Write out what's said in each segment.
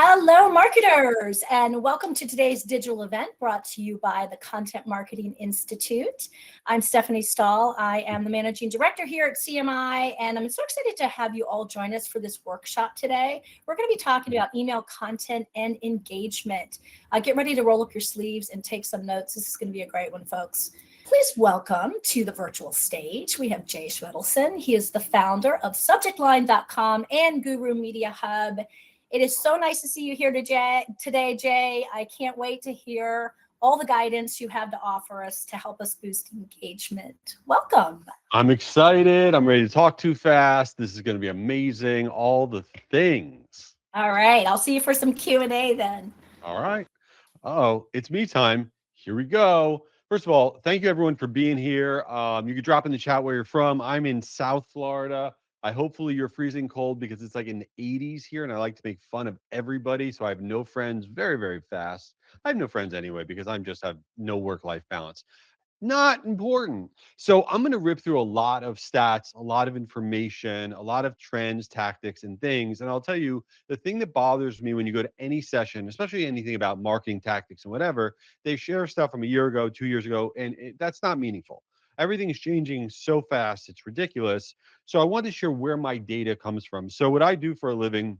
Hello, marketers, and welcome to today's digital event brought to you by the Content Marketing Institute. I'm Stephanie Stahl. I am the Managing Director here at CMI, and I'm so excited to have you all join us for this workshop today. We're going to be talking about email content and engagement. Get ready to roll up your sleeves and take some notes. This is going to be a great one, folks. Please welcome to the virtual stage, we have Jay Schwedelson. He is the founder of SubjectLine.com and Guru Media Hub. It is so nice to see you here today, Jay. I can't wait to hear all the guidance you have to offer us to help us boost engagement. Welcome. I'm excited. I'm ready to talk too fast. This is going to be amazing. All the things. All right. I'll see you for some Q&A then. All right. Uh-oh, it's me time. Here we go. First of all, thank you everyone for being here. You can drop in the chat where you're from. I'm in South Florida. Hopefully you're freezing cold because it's like in the 80s here, and I like to make fun of everybody. So I have no friends very, very fast. I have no friends anyway because I'm just have no work-life balance. Not important. So I'm going to rip through a lot of stats, a lot of information, a lot of trends, tactics, and things. And I'll tell you, the thing that bothers me when you go to any session, especially anything about marketing tactics and whatever, they share stuff from a year ago, 2 years ago, and that's not meaningful. Everything is changing so fast, it's ridiculous. So I want to share where my data comes from. So what I do for a living,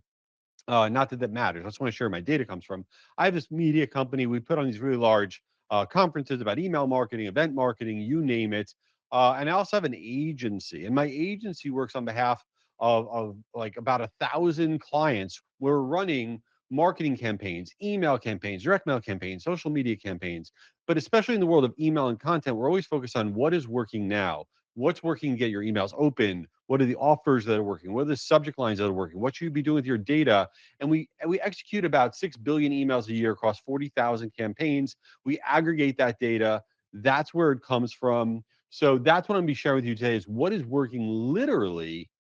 not that that matters. I just want to share where my data comes from. I have this media company. We put on these really large conferences about email marketing, event marketing, you name it. And I also have an agency, and my agency works on behalf of like about 1,000 clients. We're running marketing campaigns, email campaigns, direct mail campaigns, social media campaigns. But especially in the world of email and content, we're always focused on what is working now. What's working to get your emails open? What are the offers that are working? What are the subject lines that are working? What should you be doing with your data? And we execute about 6 billion emails a year across 40,000 campaigns. We aggregate that data. That's where it comes from. So that's what I'm going to be sharing with you today is what is working literally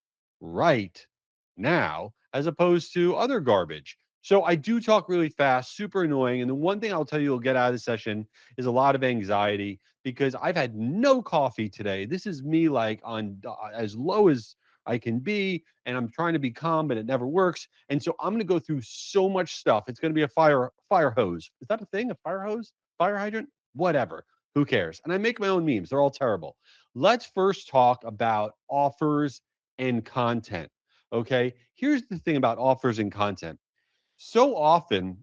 right now as opposed to other garbage. So I do talk really fast, super annoying. And the one thing I'll tell you you'll get out of the session is a lot of anxiety because I've had no coffee today. This is me like on as low as I can be, and I'm trying to be calm, but it never works. And so I'm going to go through so much stuff. It's going to be a fire hose. Is that a thing? A fire hose? Fire hydrant? Whatever. Who cares? And I make my own memes. They're all terrible. Let's first talk about offers and content. Okay. Here's the thing about offers and content. So often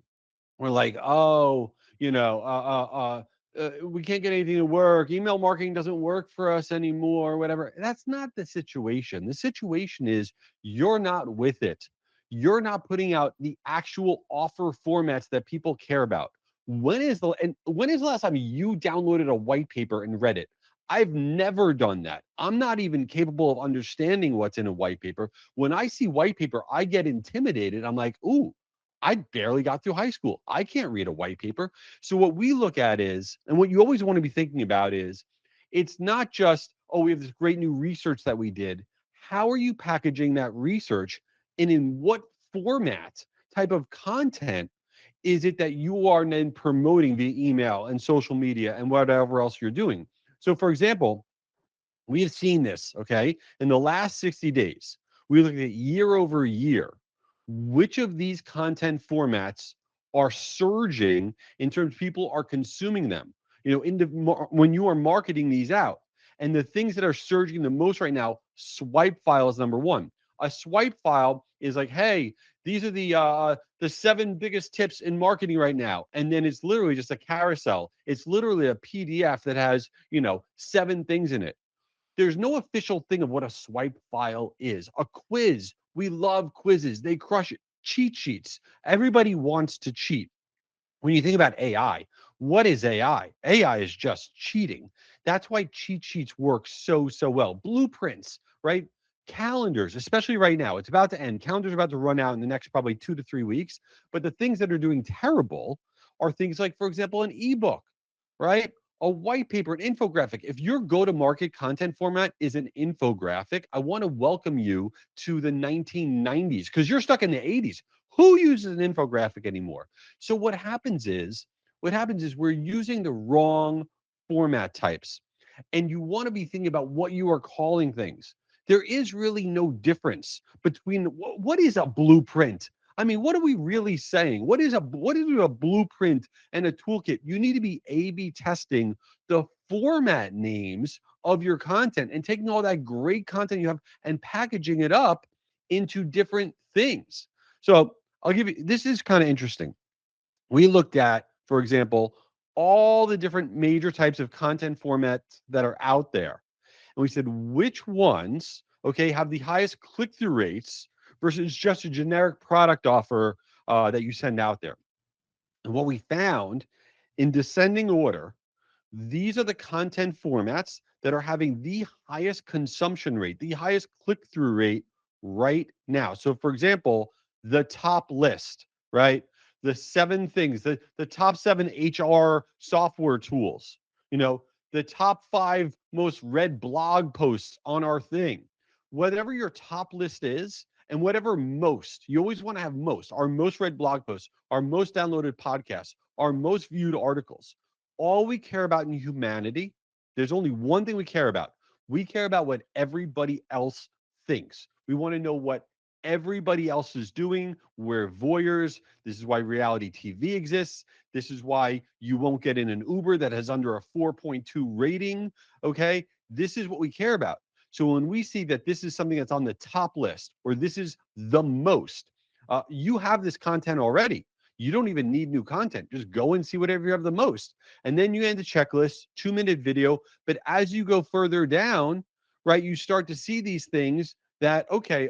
we're like, oh, we can't get anything to work. Email marketing doesn't work for us anymore, whatever. That's not the situation. The situation is you're not with it. You're not putting out the actual offer formats that people care about. When is the last time you downloaded a white paper and read it? I've never done that. I'm not even capable of understanding what's in a white paper. When I see white paper, I get intimidated. I'm like, ooh, I barely got through high school. I can't read a white paper. So what we look at is, and what you always want to be thinking about is, it's not just, oh, we have this great new research that we did. How are you packaging that research? And in what format, type of content is it that you are then promoting via email and social media and whatever else you're doing? So for example, we have seen this, okay? In the last 60 days, we looked at year over year, which of these content formats are surging in terms of people are consuming them, when you are marketing these out. And the things that are surging the most right now, swipe file is number one. A swipe file is like, hey, these are the 7 biggest tips in marketing right now. And then it's literally just a carousel. It's literally a PDF that has, 7 things in it. There's no official thing of what a swipe file is. A quiz. We love quizzes. They crush it. Cheat sheets. Everybody wants to cheat. When you think about AI, what is AI? AI is just cheating. That's why cheat sheets work so, so well. Blueprints, right? Calendars, especially right now, it's about to end. Calendars are about to run out in the next probably 2 to 3 weeks. But the things that are doing terrible are things like, for example, an ebook, right? A white paper, an infographic. If your go-to-market content format is an infographic, I want to welcome you to the 1990s because you're stuck in the 80s. Who uses an infographic anymore? So what happens is we're using the wrong format types. And you want to be thinking about what you are calling things. There is really no difference between what is a blueprint? I mean, what are we really saying? What is a blueprint and a toolkit? You need to be A/B testing the format names of your content and taking all that great content you have and packaging it up into different things. So I'll give you this is kind of interesting. We looked at, for example, all the different major types of content formats that are out there. And we said, which ones, okay, have the highest click through rates versus just a generic product offer that you send out there. And what we found in descending order, these are the content formats that are having the highest consumption rate, the highest click through rate right now. So, for example, the top list, right? The seven things, the top seven HR software tools, you know, the top five most read blog posts on our thing. Whatever your top list is, and whatever most, you always want to have most, our most read blog posts, our most downloaded podcasts, our most viewed articles. All we care about in humanity, there's only one thing we care about. We care about what everybody else thinks. We want to know what everybody else is doing. We're voyeurs. This is why reality TV exists. This is why you won't get in an Uber that has under a 4.2 rating. Okay. This is what we care about. So when we see that this is something that's on the top list or this is the most, you have this content already. You don't even need new content. Just go and see whatever you have the most. And then you end the checklist, 2-minute video. But as you go further down, right, you start to see these things that, okay,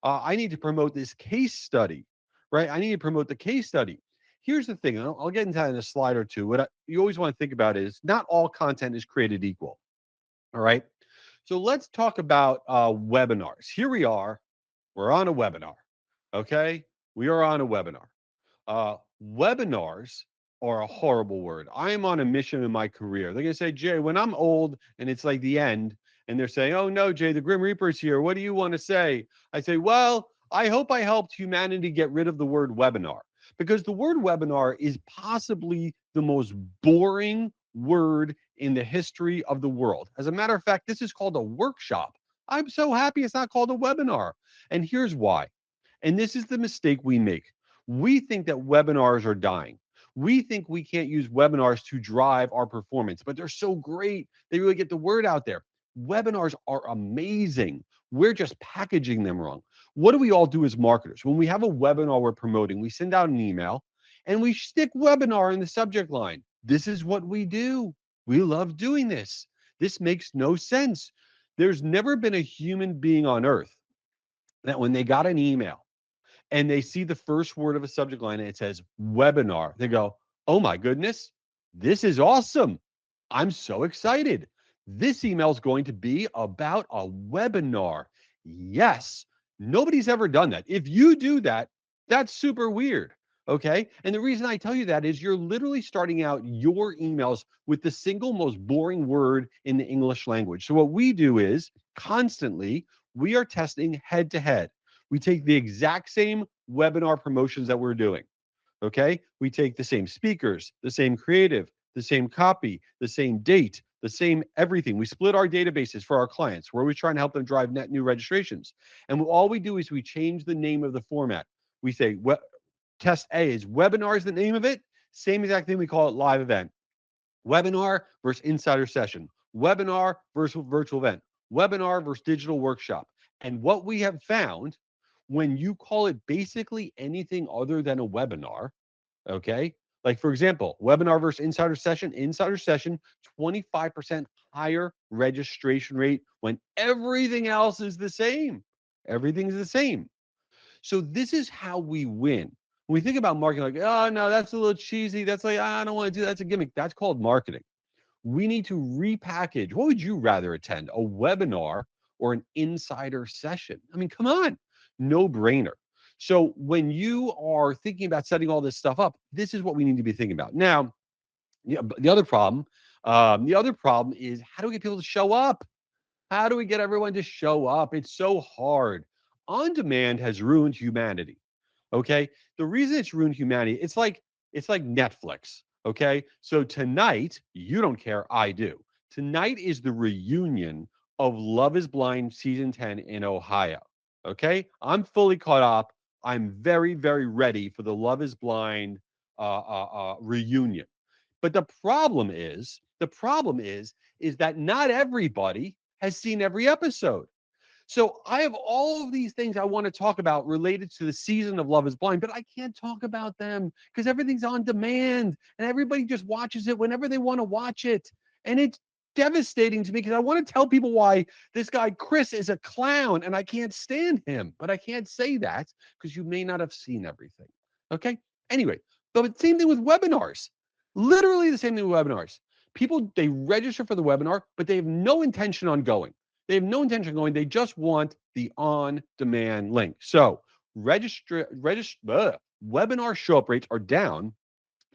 I need to promote this case study, right? I need to promote the case study. Here's the thing, and I'll get into that in a slide or two. You always want to think about is not all content is created equal. All right. So let's talk about webinars. Here we are. We're on a webinar. Okay. We are on a webinar. Webinars are a horrible word. I am on a mission in my career. They're going to say, Jay, when I'm old and it's like the end, and they're saying, oh no, Jay, the Grim Reaper's here. What do you want to say? I say, well, I hope I helped humanity get rid of the word webinar because the word webinar is possibly the most boring word in the history of the world. As a matter of fact, this is called a workshop. I'm so happy it's not called a webinar. And here's why. And this is the mistake we make. We think that webinars are dying. We think we can't use webinars to drive our performance, but they're so great. They really get the word out there. Webinars are amazing. We're just packaging them wrong. What do we all do as marketers? When we have a webinar we're promoting, we send out an email and we stick webinar in the subject line. This is what we do. We love doing this. This makes no sense. There's never been a human being on earth that when they got an email and they see the first word of a subject line and it says webinar, they go, oh my goodness, this is awesome. I'm so excited. This email is going to be about a webinar. Yes, nobody's ever done that. If you do that, that's super weird. Okay. And the reason I tell you that is you're literally starting out your emails with the single most boring word in the English language. So, what we do is constantly we are testing head to head. We take the exact same webinar promotions that we're doing. Okay. We take the same speakers, the same creative, the same copy, the same date, the same everything. We split our databases for our clients. We're always trying to help them drive net new registrations. And all we do is we change the name of the format. We say, test A is webinar is the name of it. Same exact thing. We call it live event. Webinar versus insider session. Webinar versus virtual event. Webinar versus digital workshop. And what we have found when you call it basically anything other than a webinar, okay? Like, for example, webinar versus insider session, 25% higher registration rate when everything else is the same. Everything's the same. So this is how we win. When we think about marketing, like, oh no, that's a little cheesy. That's like, I don't want to do that. That's a gimmick. That's called marketing. We need to repackage. What would you rather attend? A webinar or an insider session? I mean, come on, no brainer. So when you are thinking about setting all this stuff up, this is what we need to be thinking about. Now, yeah, the other problem is how do we get people to show up? How do we get everyone to show up? It's so hard. On demand has ruined humanity. Okay. The reason it's ruined humanity, it's like Netflix. Okay. So tonight, you don't care, I do. Tonight is the reunion of Love is Blind season 10 in Ohio. Okay. I'm fully caught up. I'm very, very ready for the Love is Blind reunion. But the problem is that not everybody has seen every episode. So I have all of these things I want to talk about related to the season of Love is Blind, but I can't talk about them because everything's on demand and everybody just watches it whenever they want to watch it. And it's devastating to me because I want to tell people why this guy Chris is a clown and I can't stand him, but I can't say that because you may not have seen everything. Okay? Anyway, but same thing with webinars. Literally the same thing with webinars. People they register for the webinar, but they have no intention on going. They have no intention of going. They just want the on-demand link. So webinar show-up rates are down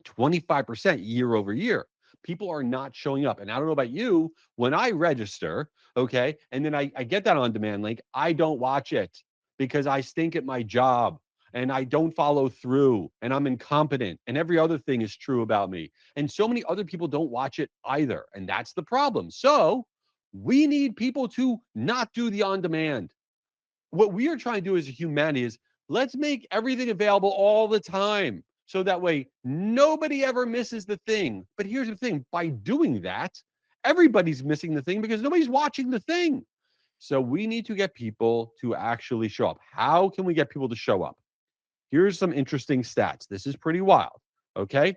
25% year over year. People are not showing up. And I don't know about you, when I register, okay, and then I get that on demand link, I don't watch it because I stink at my job and I don't follow through and I'm incompetent and every other thing is true about me. And so many other people don't watch it either. And that's the problem. So we need people to not do the on demand. What we are trying to do as a humanity is let's make everything available all the time. So that way nobody ever misses the thing. But here's the thing, by doing that, everybody's missing the thing because nobody's watching the thing. So we need to get people to actually show up. How can we get people to show up? Here's some interesting stats. This is pretty wild. Okay.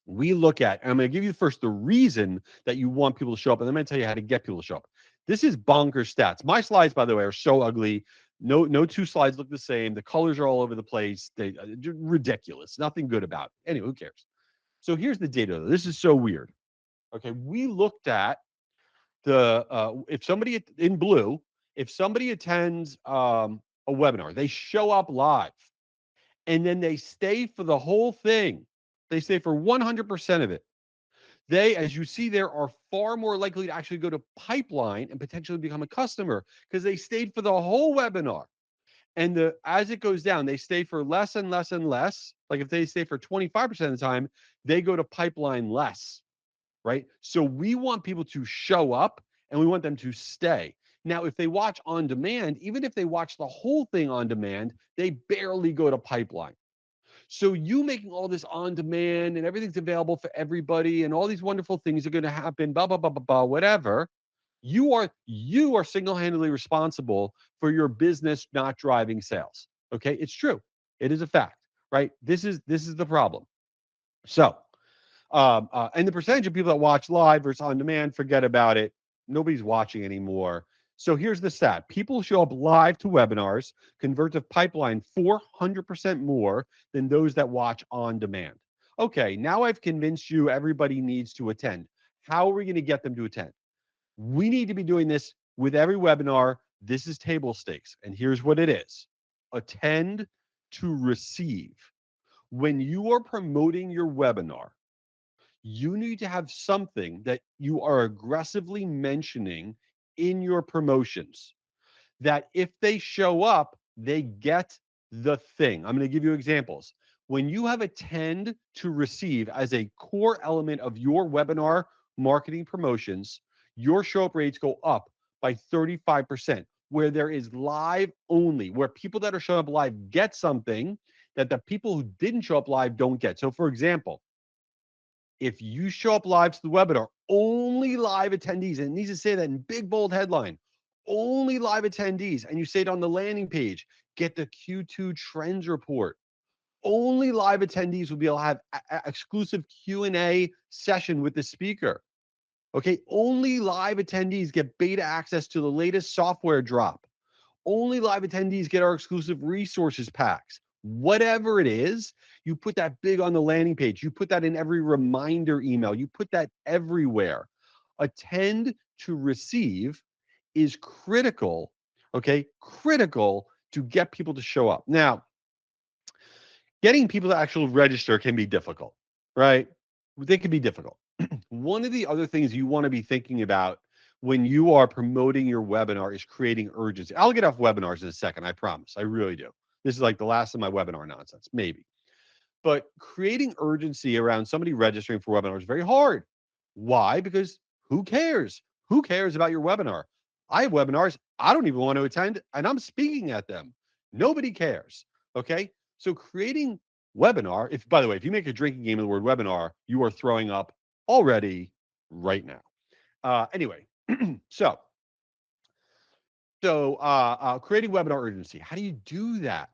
We look at, and I'm going to give you first the reason that you want people to show up, and then I'm going to tell you how to get people to show up. This is bonkers stats. My slides, by the way, are so ugly. No two slides look the same. The colors are all over the place. They ridiculous. Nothing good about it. Anyway, who cares? So here's the data. This is so weird. Okay, we looked at the if somebody in blue, if somebody attends a webinar, they show up live, and then they stay for the whole thing. They stay for 100% of it. They, as you see there, are far more likely to actually go to pipeline and potentially become a customer because they stayed for the whole webinar. And as it goes down, they stay for less and less and less. Like if they stay for 25% of the time, they go to pipeline less, right? So we want people to show up and we want them to stay. Now, if they watch on demand, even if they watch the whole thing on demand, they barely go to pipeline. So you making all this on demand and everything's available for everybody and all these wonderful things are going to happen, blah, blah, blah, blah, blah, whatever. You are single-handedly responsible for your business not driving sales. Okay. It's true. It is a fact, right? This is the problem. So and the percentage of people that watch live versus on demand, forget about it. Nobody's watching anymore. So here's the stat. People show up live to webinars, convert to pipeline 400% more than those that watch on demand. Okay, now I've convinced you everybody needs to attend. How are we going to get them to attend? We need to be doing this with every webinar. This is table stakes. And here's what it is. Attend to receive. When you are promoting your webinar, you need to have something that you are aggressively mentioning in your promotions that if they show up, they get the thing. I'm going to give you examples. When you have attend to receive as a core element of your webinar marketing promotions, your show up rates go up by 35%. Where there is live only, where people that are showing up live get something that the people who didn't show up live don't get. So, for example, if you show up live to the webinar, only live attendees, and it needs to say that in big, bold headline, only live attendees, and you say it on the landing page, get the Q2 trends report. Only live attendees will be able to have exclusive Q&A session with the speaker. Okay, only live attendees get beta access to the latest software drop. Only live attendees get our exclusive resources packs. Whatever it is, you put that big on the landing page. You put that in every reminder email. You put that everywhere. Attend to receive is critical, okay? Critical to get people to show up. Now, getting people to actually register can be difficult, right? They can be difficult. One of the other things you want to be thinking about when you are promoting your webinar is creating urgency. I'll get off webinars in a second, I promise. I really do. This is like the last of my webinar nonsense, maybe. But creating urgency around somebody registering for webinars is very hard. Why? Because who cares? Who cares about your webinar? I have webinars I don't even want to attend, and I'm speaking at them. Nobody cares. Okay. So creating webinar, if by the way, if you make a drinking game of the word webinar, you are throwing up already right now. Anyway, so creating webinar urgency. How do you do that?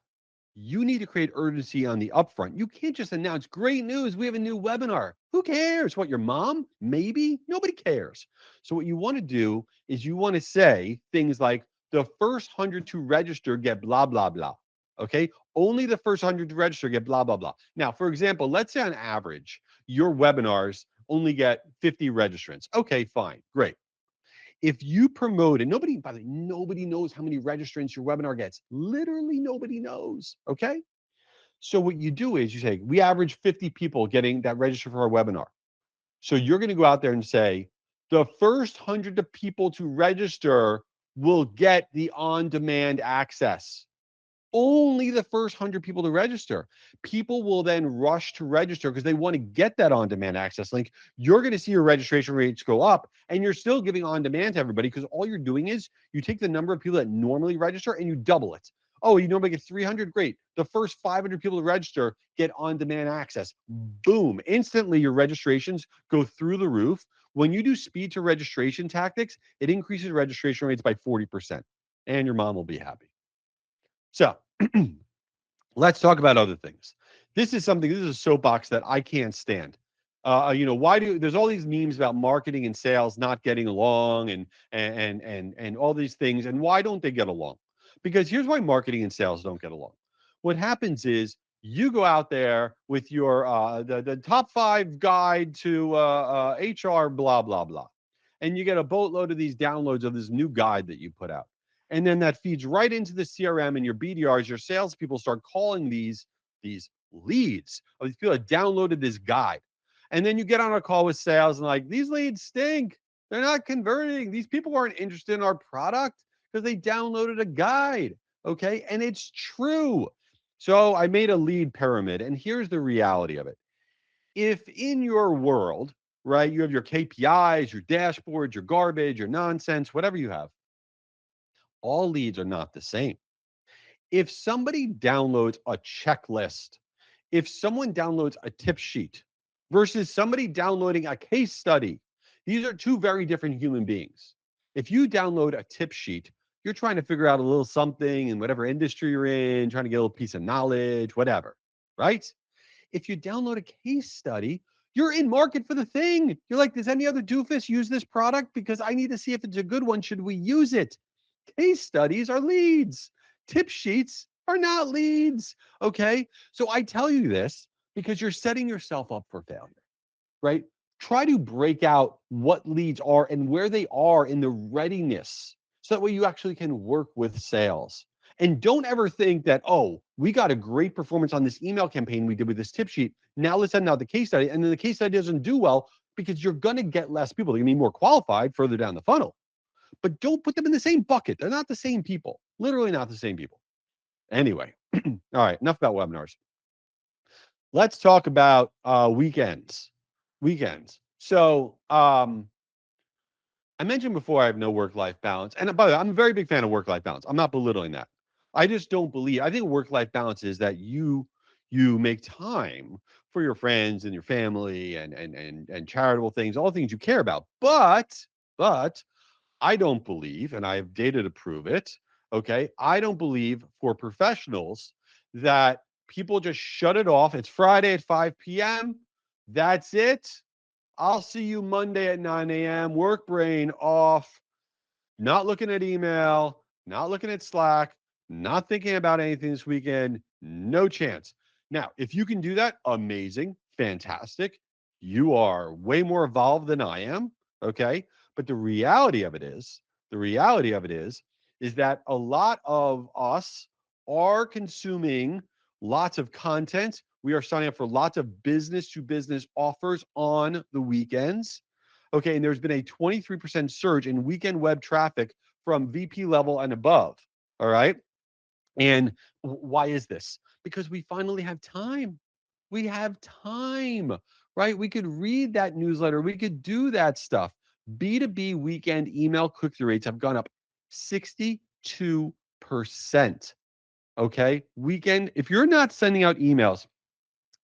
You need to create urgency on the upfront. You can't just announce great news. We have a new webinar. Who cares? What, your mom? Maybe. Nobody cares. So, what you want to do is you want to say things like the first 100 to register get blah, blah, blah. Okay. Only the first 100 to register get blah, blah, blah. Now, for example, let's say on average, your webinars only get 50 registrants. Okay, fine. Great. If you promote, and nobody, by the way, nobody knows how many registrants your webinar gets. Literally nobody knows. Okay. So what you do is you say, we average 50 people getting that register for our webinar. So you're going to go out there and say, the first 100 of people to register will get the on-demand access. Only the first 100 people to register. People will then rush to register because they want to get that on-demand access link. You're going to see your registration rates go up, and you're still giving on-demand to everybody because all you're doing is you take the number of people that normally register and you double it. Oh, you normally get 300? Great. The first 500 people to register get on-demand access. Boom. Instantly, your registrations go through the roof. When you do speed to registration tactics, it increases registration rates by 40%, and your mom will be happy. So let's talk about other things. This is a soapbox that I can't stand. Why do there's all these memes about marketing and sales not getting along and all these things, and why don't they get along? Because here's why marketing and sales don't get along. What happens is you go out there with your the top 5 guide to HR blah blah blah, and you get a boatload of these downloads of this new guide that you put out. And then that feeds right into the CRM and your BDRs. Your salespeople start calling these leads of these people that downloaded this guide. And then you get on a call with sales and like, these leads stink. They're not converting. These people aren't interested in our product because they downloaded a guide. Okay. And it's true. So I made a lead pyramid. And here's the reality of it. If in your world, right, you have your KPIs, your dashboards, your garbage, your nonsense, whatever you have, all leads are not the same. If somebody downloads a checklist, if someone downloads a tip sheet versus somebody downloading a case study, these are two very different human beings. If you download a tip sheet, you're trying to figure out a little something in whatever industry you're in, trying to get a little piece of knowledge, whatever, right? If you download a case study, you're in market for the thing. You're like, does any other doofus use this product? Because I need to see if it's a good one. Should we use it? Case studies are leads. Tip sheets are not leads. Okay. So I tell you this because you're setting yourself up for failure, right? Try to break out what leads are and where they are in the readiness so that way you actually can work with sales. And don't ever think that, oh, we got a great performance on this email campaign we did with this tip sheet. Now let's send out the case study. And then the case study doesn't do well because you're going to get less people. They're going to be more qualified further down the funnel. But don't put them in the same bucket. They're not the same people. Literally not the same people. Anyway, all right, enough about webinars. Let's talk about weekends. Weekends. So I mentioned before I have no work-life balance. And by the way, I'm a very big fan of work-life balance. I'm not belittling that. I just don't believe, I think work-life balance is that you make time for your friends and your family and charitable things, all things you care about. But I don't believe, and I have data to prove it, okay? I don't believe for professionals that people just shut it off. It's Friday at 5 p.m. That's it. I'll see you Monday at 9 a.m. Work brain off, not looking at email, not looking at Slack, not thinking about anything this weekend. No chance. Now, if you can do that, amazing, fantastic. You are way more evolved than I am. Okay. But the reality of it is that a lot of us are consuming lots of content. We are signing up for lots of business to business offers on the weekends. Okay, and there's been a 23% surge in weekend web traffic from VP level and above. All right. And why is this? Because we finally have time. We have time, right? We could read that newsletter. We could do that stuff. B2B weekend email click through rates have gone up 62%. Okay. Weekend, if you're not sending out emails,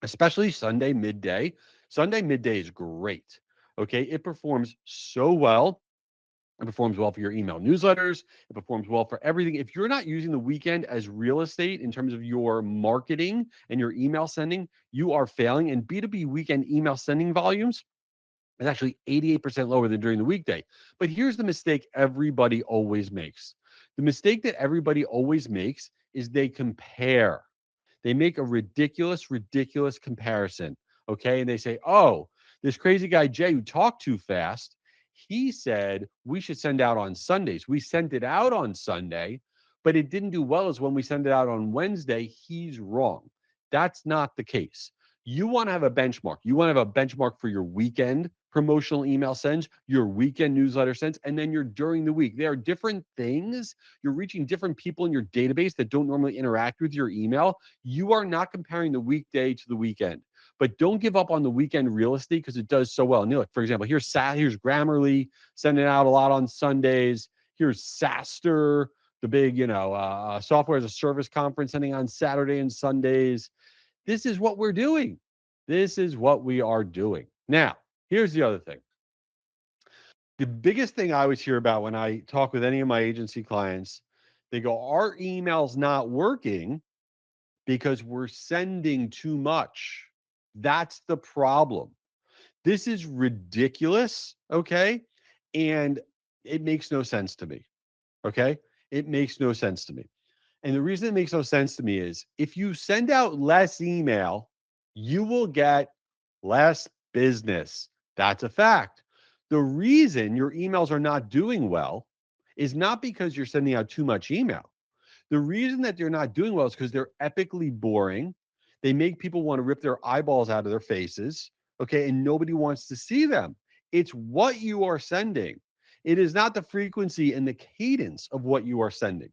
especially Sunday midday is great. Okay. It performs so well. It performs well for your email newsletters. It performs well for everything. If you're not using the weekend as real estate in terms of your marketing and your email sending, you are failing. And B2B weekend email sending volumes is actually 88% lower than during the weekday. But here's the mistake everybody always makes. The mistake that everybody always makes is they compare. They make a ridiculous comparison. Okay. And they say, oh, this crazy guy, Jay, who talked too fast, he said we should send out on Sundays. We sent it out on Sunday, but it didn't do well as when we send it out on Wednesday. He's wrong. That's not the case. You want to have a benchmark. You want to have a benchmark for your weekend promotional email sends, your weekend newsletter sends, and then your during the week. They are different things. You're reaching different people in your database that don't normally interact with your email. You are not comparing the weekday to the weekend. But don't give up on the weekend real estate because it does so well. And look, for example, here's Grammarly sending out a lot on Sundays. Here's SaaStr, the big, software as a service conference sending on Saturday and Sundays. This is what we're doing. This is what we are doing. Now, here's the other thing. The biggest thing I always hear about when I talk with any of my agency clients, they go, our email's not working because we're sending too much. That's the problem. This is ridiculous. Okay. And it makes no sense to me. Okay. It makes no sense to me. And the reason it makes no sense to me is if you send out less email, you will get less business. That's a fact. The reason your emails are not doing well is not because you're sending out too much email. The reason that they're not doing well is because they're epically boring. They make people want to rip their eyeballs out of their faces. Okay. And nobody wants to see them. It's what you are sending. It is not the frequency and the cadence of what you are sending.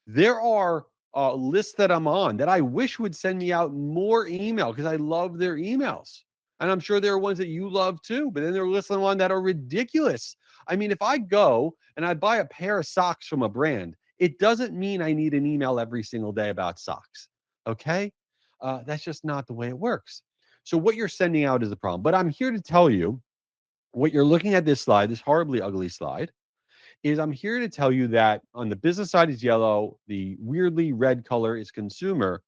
There are lists that I'm on that I wish would send me out more email because I love their emails. And I'm sure there are ones that you love too, but then there are lists on that are ridiculous. I mean, if I go and I buy a pair of socks from a brand, it doesn't mean I need an email every single day about socks. Okay. That's just not the way it works. So what you're sending out is the problem. But I'm here to tell you what you're looking at this slide, this horribly ugly slide is I'm here to tell you that on the business side is yellow, the weirdly red color is consumer.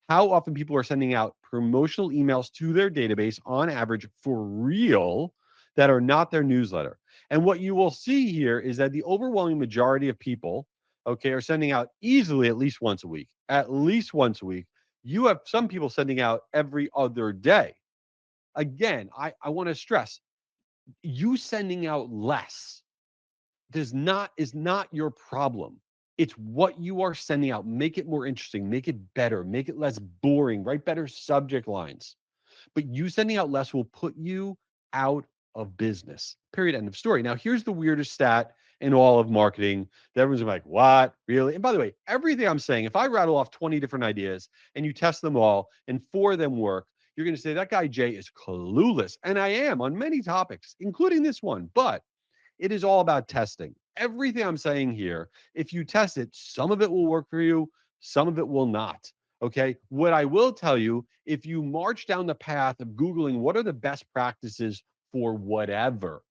How often people are sending out promotional emails to their database on average for real that are not their newsletter. And what you will see here is that the overwhelming majority of people, okay, are sending out easily at least once a week. At least once a week. You have some people sending out every other day. Again, I want to stress you sending out less is not your problem. It's what you are sending out. Make it more interesting, make it better, make it less boring, write better subject lines. But you sending out less will put you out of business. Period. End of story. Now, here's the weirdest stat in all of marketing that everyone's like, what? Really? And by the way, everything I'm saying, if I rattle off 20 different ideas and you test them all and 4 of them work, you're going to say that guy Jay is clueless. And I am on many topics, including this one. But it is all about testing. Everything I'm saying here, if you test it, some of it will work for you, some of it will not. Okay. What I will tell you, if you march down the path of Googling what are the best practices for whatever,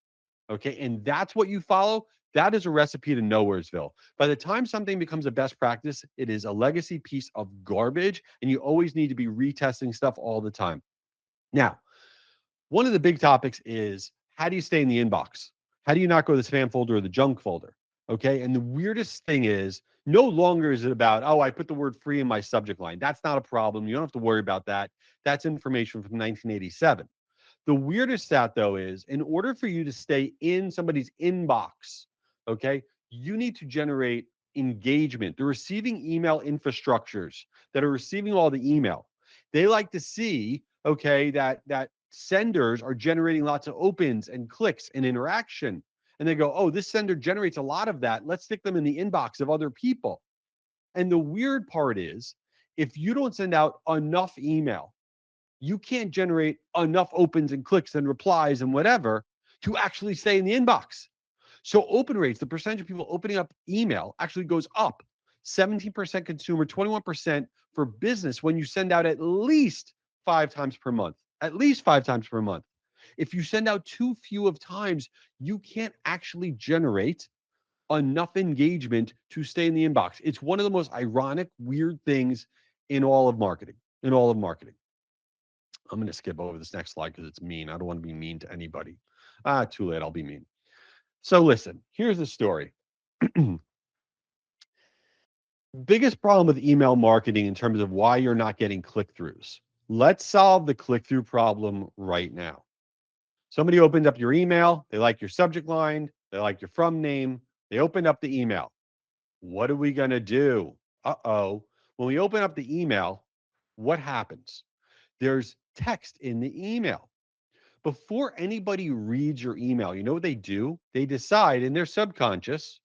okay, and that's what you follow, that is a recipe to Nowheresville. By the time something becomes a best practice, it is a legacy piece of garbage, and you always need to be retesting stuff all the time. Now, one of the big topics is how do you stay in the inbox? How do you not go to the spam folder or the junk folder? Okay. And the weirdest thing is no longer is it about, oh, I put the word free in my subject line. That's not a problem. You don't have to worry about that. That's information from 1987. The weirdest stat, though, is in order for you to stay in somebody's inbox, okay, you need to generate engagement. The receiving email infrastructures that are receiving all the email, they like to see, okay, that senders are generating lots of opens and clicks and interaction. And they go, oh, this sender generates a lot of that. Let's stick them in the inbox of other people. And the weird part is, if you don't send out enough email, you can't generate enough opens and clicks and replies and whatever to actually stay in the inbox. So open rates, the percentage of people opening up email actually goes up. 17% consumer, 21% for business when you send out at least 5 times per month. At least 5 times per month. If you send out too few of times, you can't actually generate enough engagement to stay in the inbox. It's one of the most ironic, weird things in all of marketing. In all of marketing. I'm going to skip over this next slide because it's mean. I don't want to be mean to anybody. Too late. I'll be mean. So listen, here's the story. Biggest problem with email marketing in terms of why you're not getting click-throughs. Let's solve the click-through problem right now. Somebody opened up your email. They like your subject line. They like your from name. They opened up the email. What are we going to do? Uh-oh. When we open up the email, what happens? There's text in the email. Before anybody reads your email, you know what they do? They decide in their subconscious,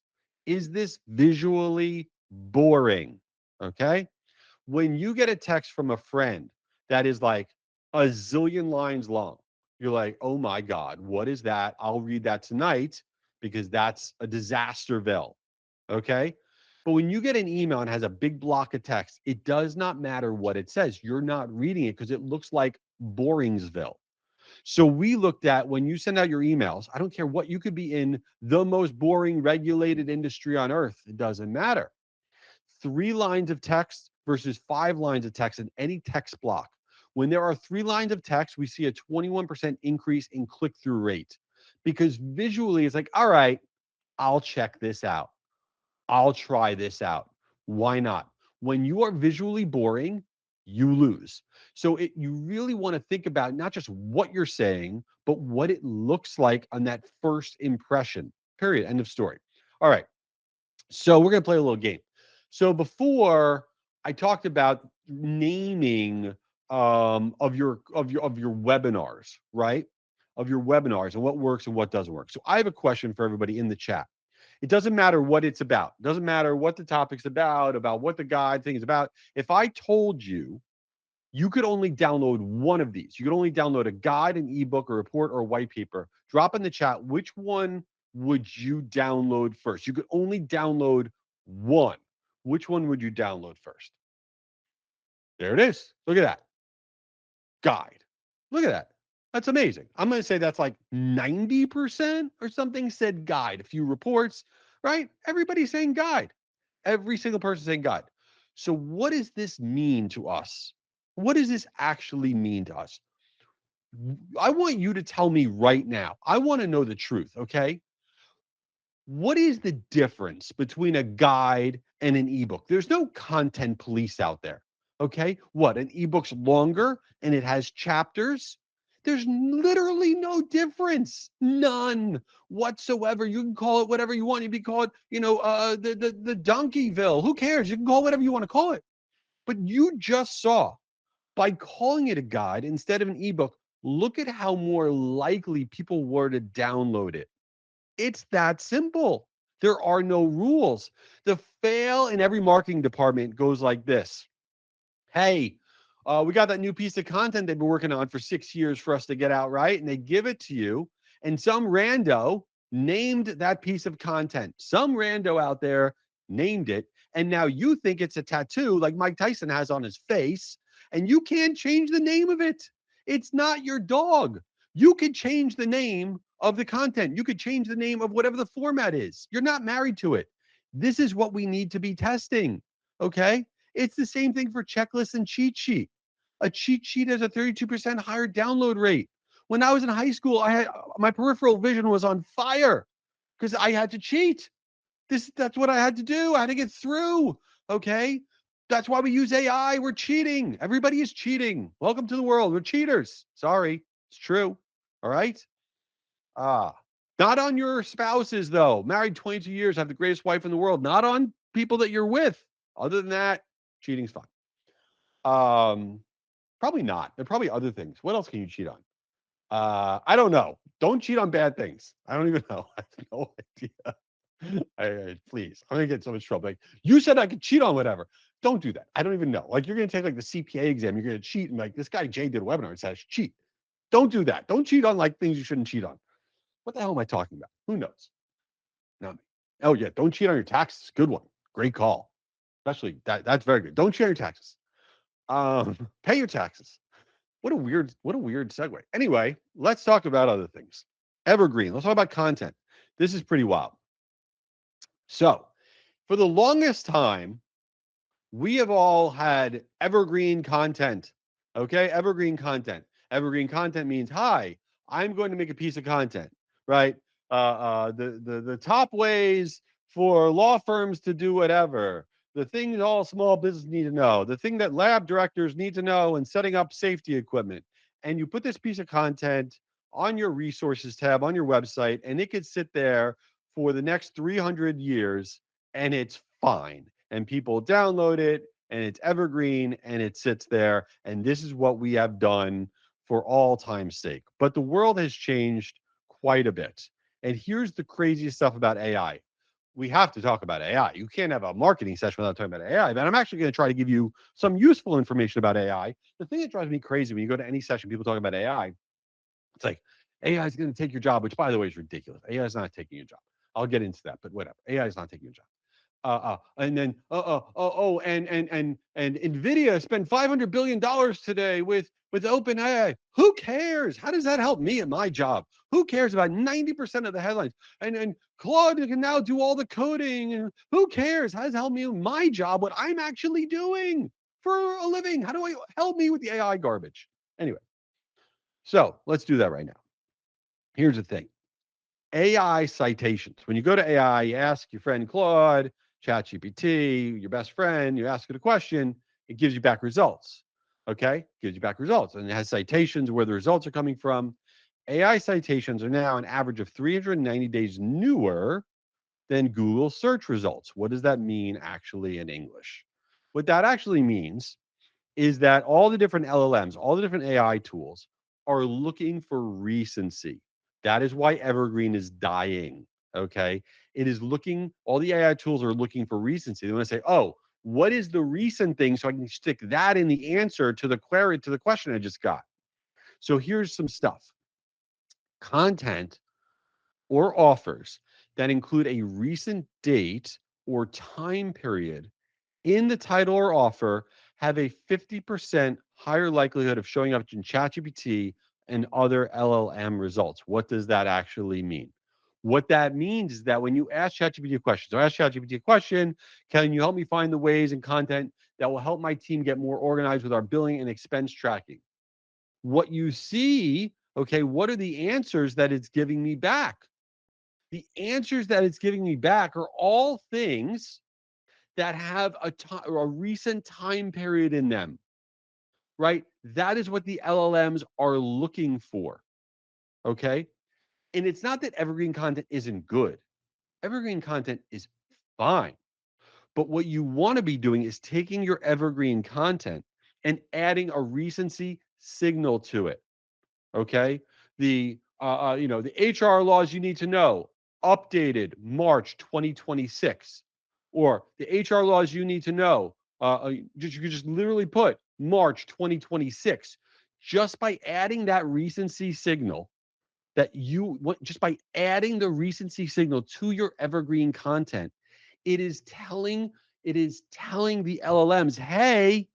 is this visually boring? Okay. When you get a text from a friend that is like a zillion lines long, you're like, oh my God, what is that? I'll read that tonight because that's a disasterville. Okay. But when you get an email and has a big block of text, it does not matter what it says. You're not reading it because it looks like Boringsville. So we looked at when you send out your emails, I don't care what you could be in the most boring regulated industry on earth. It doesn't matter. 3 lines of text versus 5 lines of text in any text block. When there are 3 lines of text, we see a 21% increase in click through rate because visually it's like, all right, I'll check this out. I'll try this out. Why not? When you are visually boring, you lose. So you really want to think about not just what you're saying, but what it looks like on that first impression. Period. End of story. All right. So we're going to play a little game. So before I talked about naming of your webinars, right? Of your webinars and what works and what doesn't work. So I have a question for everybody in the chat. It doesn't matter what it's about. It doesn't matter what the topic's about what the guide thing is about. If I told you you could only download one of these, you could only download a guide, an ebook, a report, or a white paper, drop in the chat which one would you download first? You could only download one. Which one would you download first? There it is. Look at that. Guide. Look at that. That's amazing. I'm going to say that's like 90% or something said guide. A few reports, right? Everybody's saying guide. Every single person saying guide. So what does this mean to us? What does this actually mean to us? I want you to tell me right now. I want to know the truth, okay? What is the difference between a guide and an ebook? There's no content police out there. Okay. What? An ebook's longer and it has chapters. There's literally no difference. None whatsoever. You can call it whatever you want. You can call it, the Donkeyville. Who cares? You can call it whatever you want to call it. But you just saw by calling it a guide instead of an ebook, look at how more likely people were to download it. It's that simple. There are no rules. The fail in every marketing department goes like this. Hey, we got that new piece of content they've been working on for 6 years for us to get out, right? And they give it to you, and some rando named that piece of content. Some rando out there named it, and now you think it's a tattoo like Mike Tyson has on his face, and you can't change the name of it. It's not your dog. You could change the name of the content. You could change the name of whatever the format is. You're not married to it. This is what we need to be testing. Okay. It's the same thing for checklists and cheat sheet. A cheat sheet has a 32% higher download rate. When I was in high school, I had my peripheral vision was on fire because I had to cheat. That's what I had to do. I had to get through. Okay. That's why we use AI. We're cheating. Everybody is cheating. Welcome to the world. We're cheaters. Sorry. It's true. All right. Ah, not on your spouses, though. Married 22 years, have the greatest wife in the world. Not on people that you're with. Other than that, cheating's fine. Probably not. There are probably other things. What else can you cheat on? I don't know. Don't cheat on bad things. I don't even know. I have no idea. Please, I'm gonna get so much trouble. Like you said, I could cheat on whatever. Don't do that. I don't even know. Like you're gonna take like the CPA exam. You're gonna cheat, and like this guy Jay did a webinar and says cheat. Don't do that. Don't cheat on like things you shouldn't cheat on. What the hell am I talking about? Who knows? Not me. Oh yeah, don't cheat on your taxes. Good one. Great call. Especially that's very good. Don't share your taxes. Pay your taxes. What a weird segue. Anyway, let's talk about other things. Evergreen. Let's talk about content. This is pretty wild. So, for the longest time, we have all had evergreen content. Okay, evergreen content. Evergreen content means, hi, I'm going to make a piece of content, right? The top ways for law firms to do whatever, the things all small business need to know, the thing that lab directors need to know in setting up safety equipment. And you put this piece of content on your resources tab on your website, and it could sit there for the next 300 years, and it's fine, and people download it, and it's evergreen, and it sits there, and this is what we have done for all time's sake. But the world has changed quite a bit. And here's the craziest stuff about AI. We have to talk about AI. You can't have a marketing session without talking about AI. But I'm actually going to try to give you some useful information about AI. The thing that drives me crazy when you go to any session, people talking about AI, it's like AI is going to take your job, which by the way is ridiculous. AI is not taking your job. I'll get into that, but whatever. AI is not taking your job. And then and Nvidia spent $500 billion today with OpenAI. Who cares? How does that help me at my job? Who cares about 90% of the headlines? And Claude can now do all the coding. And who cares? How does it help me in my job? What I'm actually doing for a living? How do I help me with the AI garbage? Anyway, so let's do that right now. Here's the thing. AI citations. When you go to AI, you ask your friend Claude, ChatGPT, your best friend, you ask it a question, it gives you back results. Okay? Gives you back results. And it has citations where the results are coming from. AI citations are now an average of 390 days newer than Google search results. What does that mean actually in English? What that actually means is that all the different LLMs, all the different AI tools are looking for recency. That is why Evergreen is dying. Okay. It is looking, all the AI tools are looking for recency. They want to say, oh, what is the recent thing? So I can stick that in the answer to the query, to the question I just got. So here's some stuff. Content or offers that include a recent date or time period in the title or offer have a 50% higher likelihood of showing up in ChatGPT and other LLM results. What does that actually mean? What that means is that when you ask ChatGPT a question, so ask ChatGPT a question, can you help me find the ways and content that will help my team get more organized with our billing and expense tracking? What you see, okay, what are the answers that it's giving me back? The answers that it's giving me back are all things that have a recent time period in them, right? That is what the LLMs are looking for, okay? And it's not that evergreen content isn't good. Evergreen content is fine. But what you want to be doing is taking your evergreen content and adding a recency signal to it. Okay, the HR laws you need to know, updated March 2026, or the HR laws you need to know. You could just literally put March 2026, just by adding that recency signal. Just by adding the recency signal to your evergreen content, it is telling the LLMs, hey,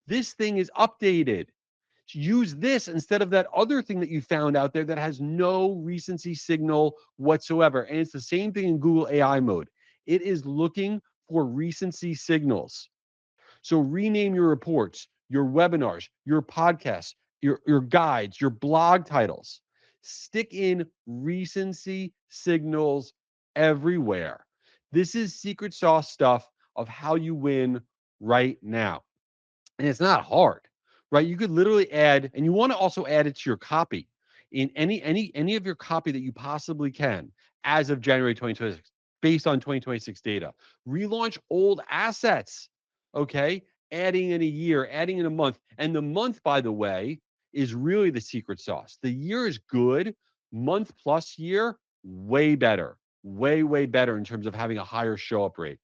this thing is updated. Use this instead of that other thing that you found out there that has no recency signal whatsoever. And it's the same thing in Google AI mode. It is looking for recency signals. So rename your reports, your webinars, your podcasts, your guides, your blog titles. Stick in recency signals everywhere. This is secret sauce stuff of how you win right now. And it's not hard, right? You could literally add, and you want to also add it to your copy in any of your copy that you possibly can as of January 2026, based on 2026 data. Relaunch old assets, okay? Adding in a year, adding in a month. And the month, by the way, is really the secret sauce. The year is good. Month plus year, way better. Way better in terms of having a higher show up rate.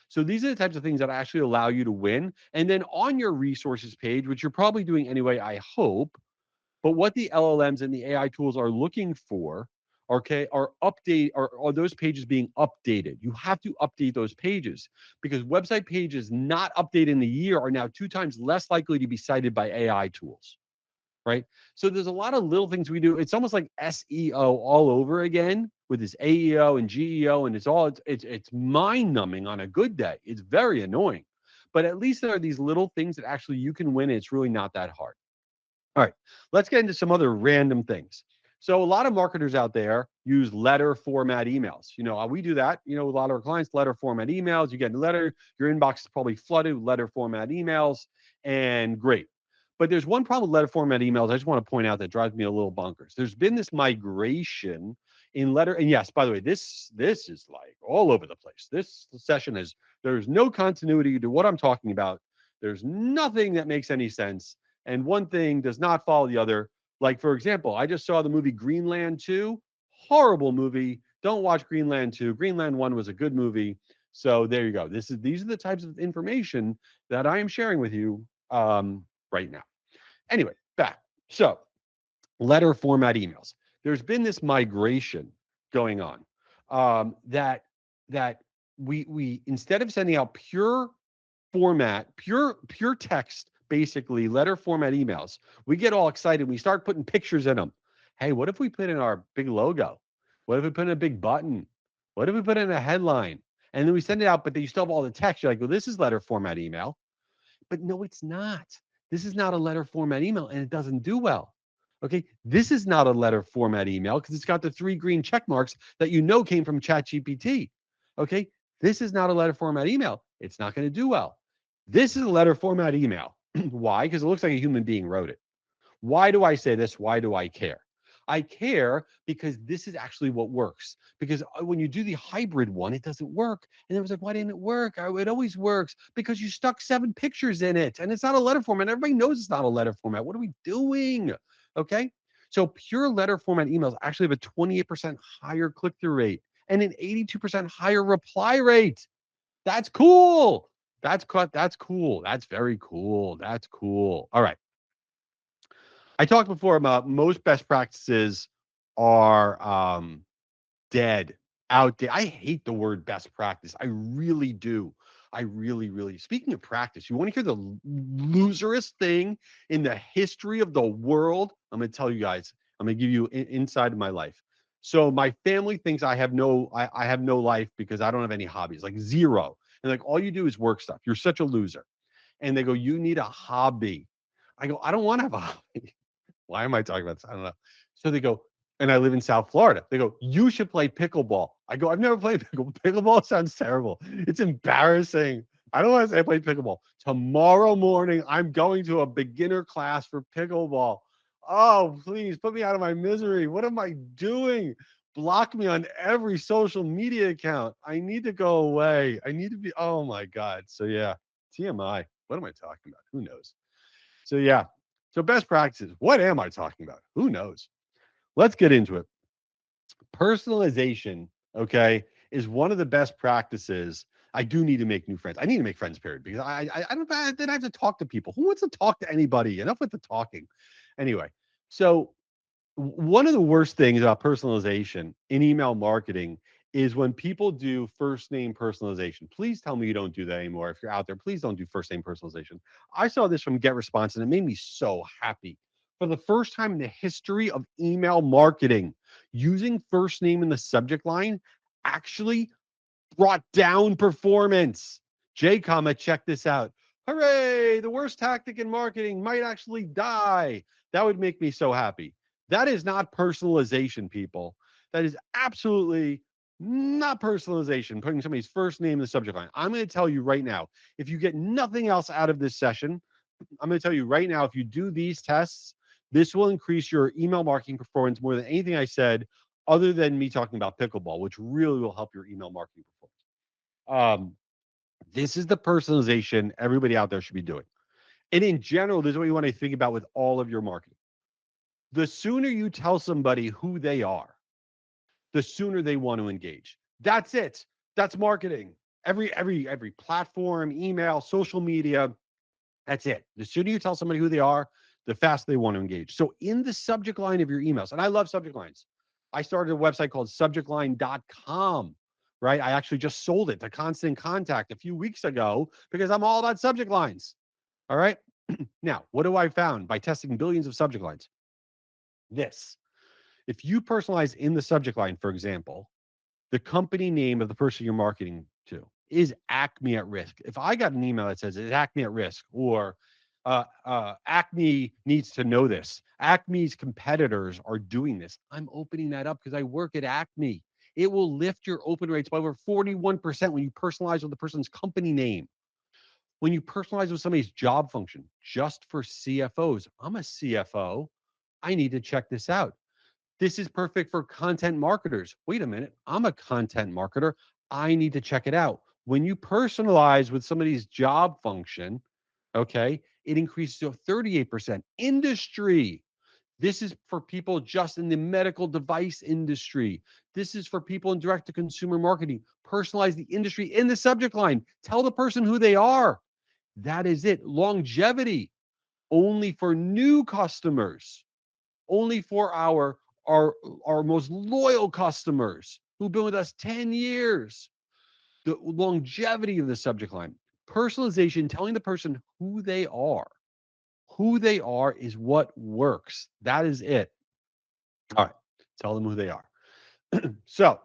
So these are the types of things that actually allow you to win. And then on your resources page, which you're probably doing anyway, I hope, but what the LLMs and the AI tools are looking for okay, are those pages being updated? You have to update those pages because website pages not updated in a year are now 2 times less likely to be cited by AI tools, right? So there's a lot of little things we do. It's almost like SEO all over again with this AEO and GEO, and it's mind numbing on a good day. It's very annoying, but at least there are these little things that actually you can win. And it's really not that hard. All right, let's get into some other random things. So a lot of marketers out there use letter format emails. We do that. With a lot of our clients, letter format emails. You get a letter, your inbox is probably flooded with letter format emails, and great. But there's one problem with letter format emails I just want to point out that drives me a little bonkers. There's been this migration in letter, and yes, by the way, this is like all over the place. This session is there's no continuity to what I'm talking about. There's nothing that makes any sense, and one thing does not follow the other. Like, for example, I just saw the movie Greenland 2. Horrible movie. Don't watch Greenland 2. Greenland 1 was a good movie. So there you go. These are the types of information that I am sharing with you right now. Anyway, back. So letter format emails. There's been this migration going on that we instead of sending out pure format, pure text, basically letter format emails, we get all excited. We start putting pictures in them. Hey, what if we put in our big logo? What if we put in a big button? What if we put in a headline? And then we send it out, but then you still have all the text. You're like, well, this is letter format email. But no, it's not. This is not a letter format email, and it doesn't do well. Okay, this is not a letter format email because it's got the 3 green check marks that came from ChatGPT. Okay, this is not a letter format email. It's not going to do well. This is a letter format email. Why? Because it looks like a human being wrote it. Why do I say this? Why do I care? I care because this is actually what works. Because when you do the hybrid one, it doesn't work. And it was like, why didn't it work? It always works because you stuck 7 pictures in it and it's not a letter format. Everybody knows it's not a letter format. What are we doing? Okay. So pure letter format emails actually have a 28% higher click-through rate and an 82% higher reply rate. That's cool. That's cool. That's very cool. That's cool. All right. I talked before about most best practices are dead, outdated. I hate the word best practice. I really do. I really, really. Speaking of practice, you want to hear the loserest thing in the history of the world? I'm going to tell you guys. I'm going to give you inside of my life. So my family thinks I have no life because I don't have any hobbies, like zero. And like all you do is work stuff. You're such a loser. And they go, you need a hobby. I go, I don't want to have a hobby. Why am I talking about this? I don't know. So they go, and I live in South Florida. They go, you should play pickleball. I go, I've never played pickleball. Pickleball sounds terrible. It's embarrassing. I don't want to say I played pickleball. Tomorrow morning, I'm going to a beginner class for pickleball. Oh, please put me out of my misery. What am I doing? Block me on every social media account. I need to go away. I need to be, oh my God. So yeah, TMI. What am I talking about? Who knows? So yeah. So best practices. What am I talking about? Who knows? Let's get into it. Personalization, okay, is one of the best practices. I do need to make new friends. I need to make friends, period, because I don't. Then I have to talk to people. Who wants to talk to anybody? Enough with the talking. Anyway, so one of the worst things about personalization in email marketing is when people do first name personalization. Please tell me you don't do that anymore. If you're out there, please don't do first name personalization. I saw this from Get Response and it made me so happy. For the first time in the history of email marketing, using first name in the subject line actually brought down performance. J comma, check this out. Hooray, the worst tactic in marketing might actually die. That would make me so happy. That is not personalization, people. That is absolutely not personalization, putting somebody's first name in the subject line. I'm going to tell you right now, if you get nothing else out of this session, I'm going to tell you right now, if you do these tests, this will increase your email marketing performance more than anything I said, other than me talking about pickleball, which really will help your email marketing performance. This is the personalization everybody out there should be doing. And in general, this is what you want to think about with all of your marketing. The sooner you tell somebody who they are, the sooner they want to engage. That's it. That's marketing. Every platform, email, social media, that's it. The sooner you tell somebody who they are, the faster they want to engage. So in the subject line of your emails, and I love subject lines. I started a website called subjectline.com, right? I actually just sold it to Constant Contact a few weeks ago because I'm all about subject lines. All right. Now, what do I found by testing billions of subject lines? This. If you personalize in the subject line, for example, the company name of the person you're marketing to, is Acme at risk? If I got an email that says, is Acme at risk? Or Acme needs to know this. Acme's competitors are doing this. I'm opening that up because I work at Acme. It will lift your open rates by over 41% when you personalize with the person's company name. When you personalize with somebody's job function, just for CFOs, I'm a CFO. I need to check this out. This is perfect for content marketers. Wait a minute, I'm a content marketer. I need to check it out. When you personalize with somebody's job function, okay, it increases to 38%. Industry. This is for people just in the medical device industry. This is for people in direct to consumer marketing. Personalize the industry in the subject line. Tell the person who they are. That is it. Longevity, only for new customers, only for our most loyal customers who've been with us 10 years. The longevity of the subject line, personalization, telling the person who they are. Who they are is what works. That is it. All right. Tell them who they are. So,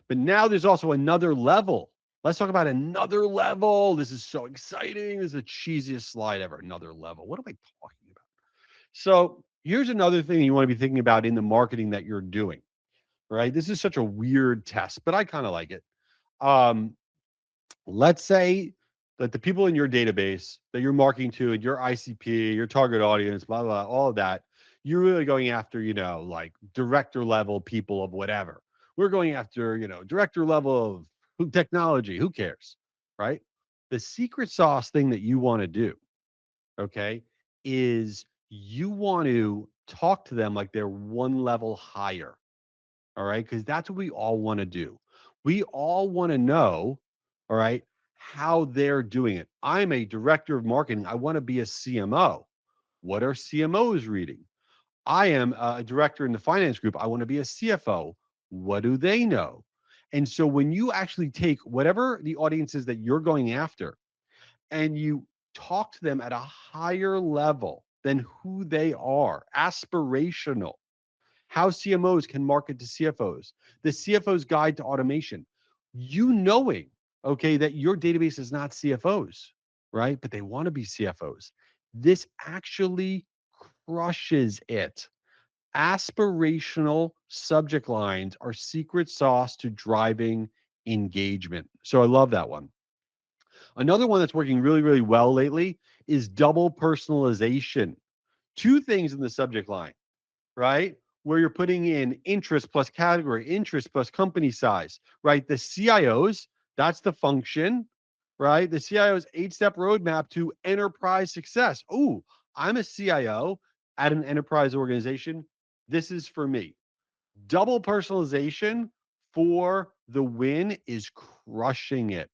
but now there's also another level. Let's talk about another level. This is so exciting. This is the cheesiest slide ever. Another level. What am I talking about? So, here's another thing you want to be thinking about in the marketing that you're doing, right? This is such a weird test, but I kind of like it. Um, let's say that the people in your database that you're marketing to and your ICP, your target audience, blah, blah, all of that, you're really going after, like director level people of whatever. We're going after, director level of technology. Who cares? Right? The secret sauce thing that you want to do, okay, is you want to talk to them like they're one level higher. All right. Because that's what we all want to do. We all want to know, all right, how they're doing it. I'm a director of marketing. I want to be a CMO. What are CMOs reading? I am a director in the finance group. I want to be a CFO. What do they know? And so when you actually take whatever the audience is that you're going after and you talk to them at a higher level than who they are, aspirational, how CMOs can market to CFOs, the CFO's guide to automation, knowing, okay, that your database is not CFOs, right? But they want to be CFOs. This actually crushes it. Aspirational subject lines are secret sauce to driving engagement. So I love that one. Another one that's working really, really well lately is double personalization. Two things in the subject line, right? Where you're putting in interest plus category, interest plus company size, right? The CIOs, that's the function, right? The CIO's 8-step roadmap to enterprise success. Oh, I'm a CIO at an enterprise organization. This is for me. Double personalization for the win is crushing it.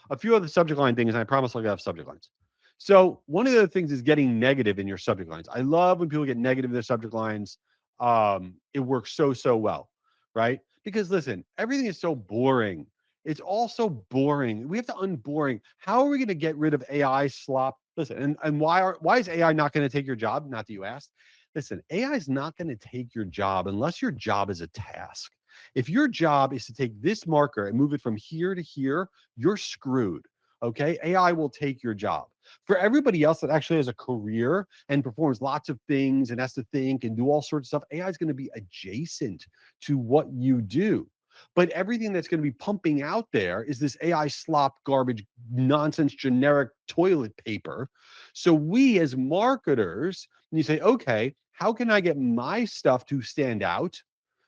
A few other subject line things, and I promise I'll have subject lines. So one of the other things is getting negative in your subject lines. I love when people get negative in their subject lines. It works so well, right? Because listen, everything is so boring. It's all so boring. We have to unboring. How are we going to get rid of AI slop? Listen, and why is AI not going to take your job? Not that you asked. Listen, AI is not going to take your job unless your job is a task. If your job is to take this marker and move it from here to here, you're screwed. Okay. AI will take your job. For everybody else that actually has a career and performs lots of things and has to think and do all sorts of stuff, AI is going to be adjacent to what you do. But everything that's going to be pumping out there is this AI slop, garbage, nonsense, generic toilet paper. So we as marketers, and you say, okay, how can I get my stuff to stand out?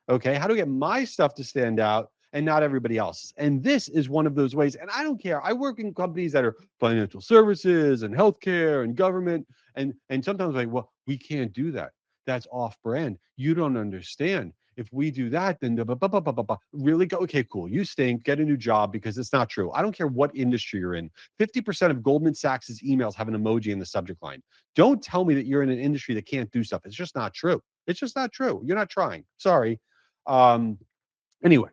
Okay, how do I get my stuff to stand out and not everybody else's? And this is one of those ways. And I don't care. I work in companies that are financial services and healthcare and government. And sometimes I'm like, well, we can't do that. That's off brand. You don't understand. If we do that, then really go, okay, cool. You stink, get a new job because it's not true. I don't care what industry you're in. 50% of Goldman Sachs's emails have an emoji in the subject line. Don't tell me that you're in an industry that can't do stuff. It's just not true. It's just not true. You're not trying. Sorry. Um, anyway,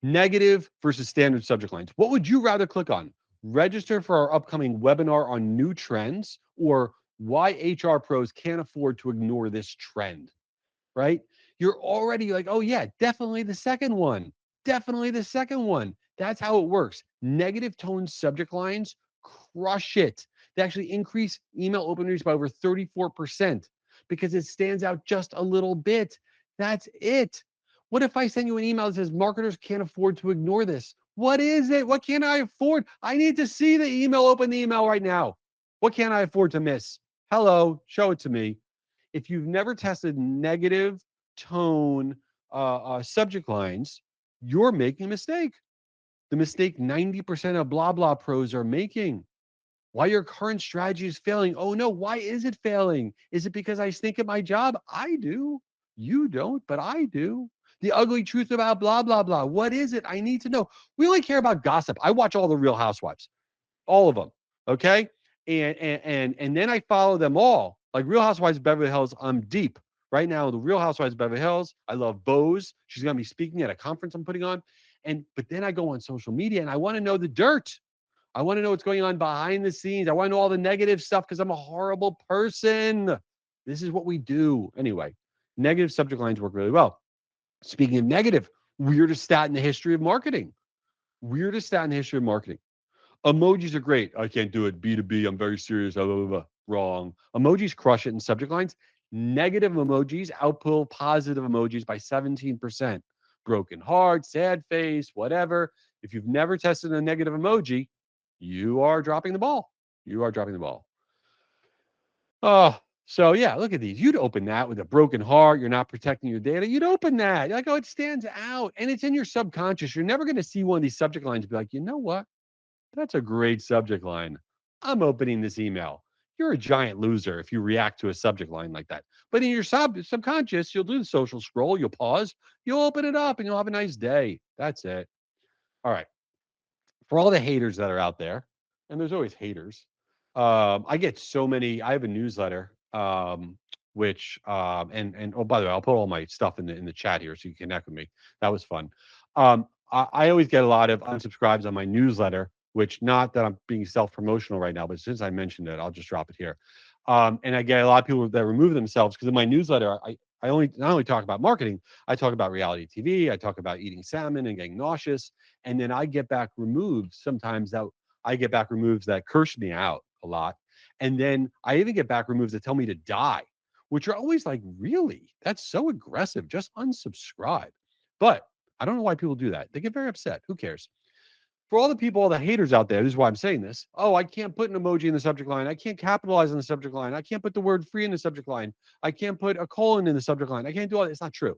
negative versus standard subject lines. What would you rather click on? Register for our upcoming webinar on new trends or why HR pros can't afford to ignore this trend, right? You're already like, oh, yeah, definitely the second one. Definitely the second one. That's how it works. Negative tone subject lines crush it. They actually increase email open rates by over 34% because it stands out just a little bit. That's it. What if I send you an email that says marketers can't afford to ignore this? What is it? What can I afford? I need to see the email. Open the email right now. What can I afford to miss? Hello, show it to me. If you've never tested negative tone subject lines, you're making a mistake. The mistake 90% of blah blah pros are making. Why your current strategy is failing? Oh no, why is it failing? Is it because I stink at my job? I do. You don't, but I do. The ugly truth about blah blah blah. What is it? I need to know. We only care about gossip. I watch all the Real Housewives, all of them. Okay, and then I follow them all. Like Real Housewives of Beverly Hills, I'm deep right now. The Real Housewives of Beverly Hills. I love Bose. She's gonna be speaking at a conference I'm putting on, and but then I go on social media and I want to know the dirt. I want to know what's going on behind the scenes. I want to know all the negative stuff because I'm a horrible person. This is what we do. Anyway, negative subject lines work really well. Speaking of negative, weirdest stat in the history of marketing. Weirdest stat in the history of marketing. Emojis are great. I can't do it. B2B. I'm very serious. Blah, blah, blah. Wrong. Emojis crush it in subject lines. Negative emojis outpull positive emojis by 17%. Broken heart, sad face, whatever. If you've never tested a negative emoji, you are dropping the ball. You are dropping the ball. Oh, so yeah, look at these. You'd open that with a broken heart. You're not protecting your data. You'd open that. You're like, oh, it stands out. And it's in your subconscious. You're never going to see one of these subject lines and be like, you know what? That's a great subject line. I'm opening this email. You're a giant loser if you react to a subject line like that. But in your subconscious, you'll do the social scroll, you'll pause, you'll open it up, and you'll have a nice day. That's it. All right. For all the haters that are out there, and there's always haters. I get so many. I have a newsletter, which and oh, by the way, I'll put all my stuff in the chat here so you can connect with me. That was fun. I always get a lot of unsubscribes on my newsletter, which not that I'm being self promotional right now, but since I mentioned it, I'll just drop it here. And I get a lot of people that remove themselves because in my newsletter, I only not only talk about marketing, I talk about reality TV, I talk about eating salmon and getting nauseous, and then I get back removed sometimes that I get back removes that curse me out a lot. And then I even get back removes that tell me to die, which are always like, really? That's so aggressive. Just unsubscribe. But I don't know why people do that. They get very upset. Who cares? For all the people, all the haters out there, this is why I'm saying this. Oh, I can't put an emoji in the subject line. I can't capitalize on the subject line. I can't put the word free in the subject line. I can't put a colon in the subject line. I can't do all that. It's not true.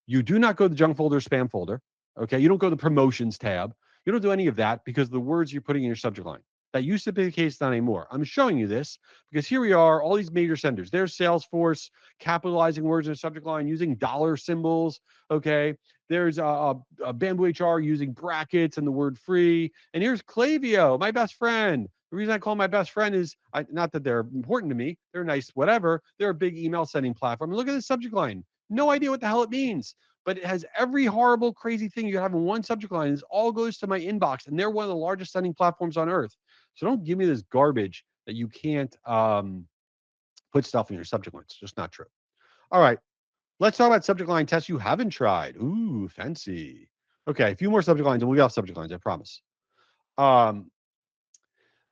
You do not go to the junk folder, spam folder. Okay. You don't go to the promotions tab. You don't do any of that because the words you're putting in your subject line. That used to be the case, not anymore. I'm showing you this because here we are, all these major senders. There's Salesforce capitalizing words in the subject line using dollar symbols. Okay. There's Bamboo HR using brackets and the word free. And here's Klaviyo, my best friend. The reason I call my best friend is not that they're important to me. They're nice, whatever. They're a big email sending platform. And look at the subject line. No idea what the hell it means, but it has every horrible, crazy thing you have in one subject line. It all goes to my inbox, and they're one of the largest sending platforms on earth. So don't give me this garbage that you can't put stuff in your subject line. It's just not true. All right, let's talk about subject line tests you haven't tried. Ooh, fancy. Okay, a few more subject lines, and we'll get off subject lines. I promise. Um,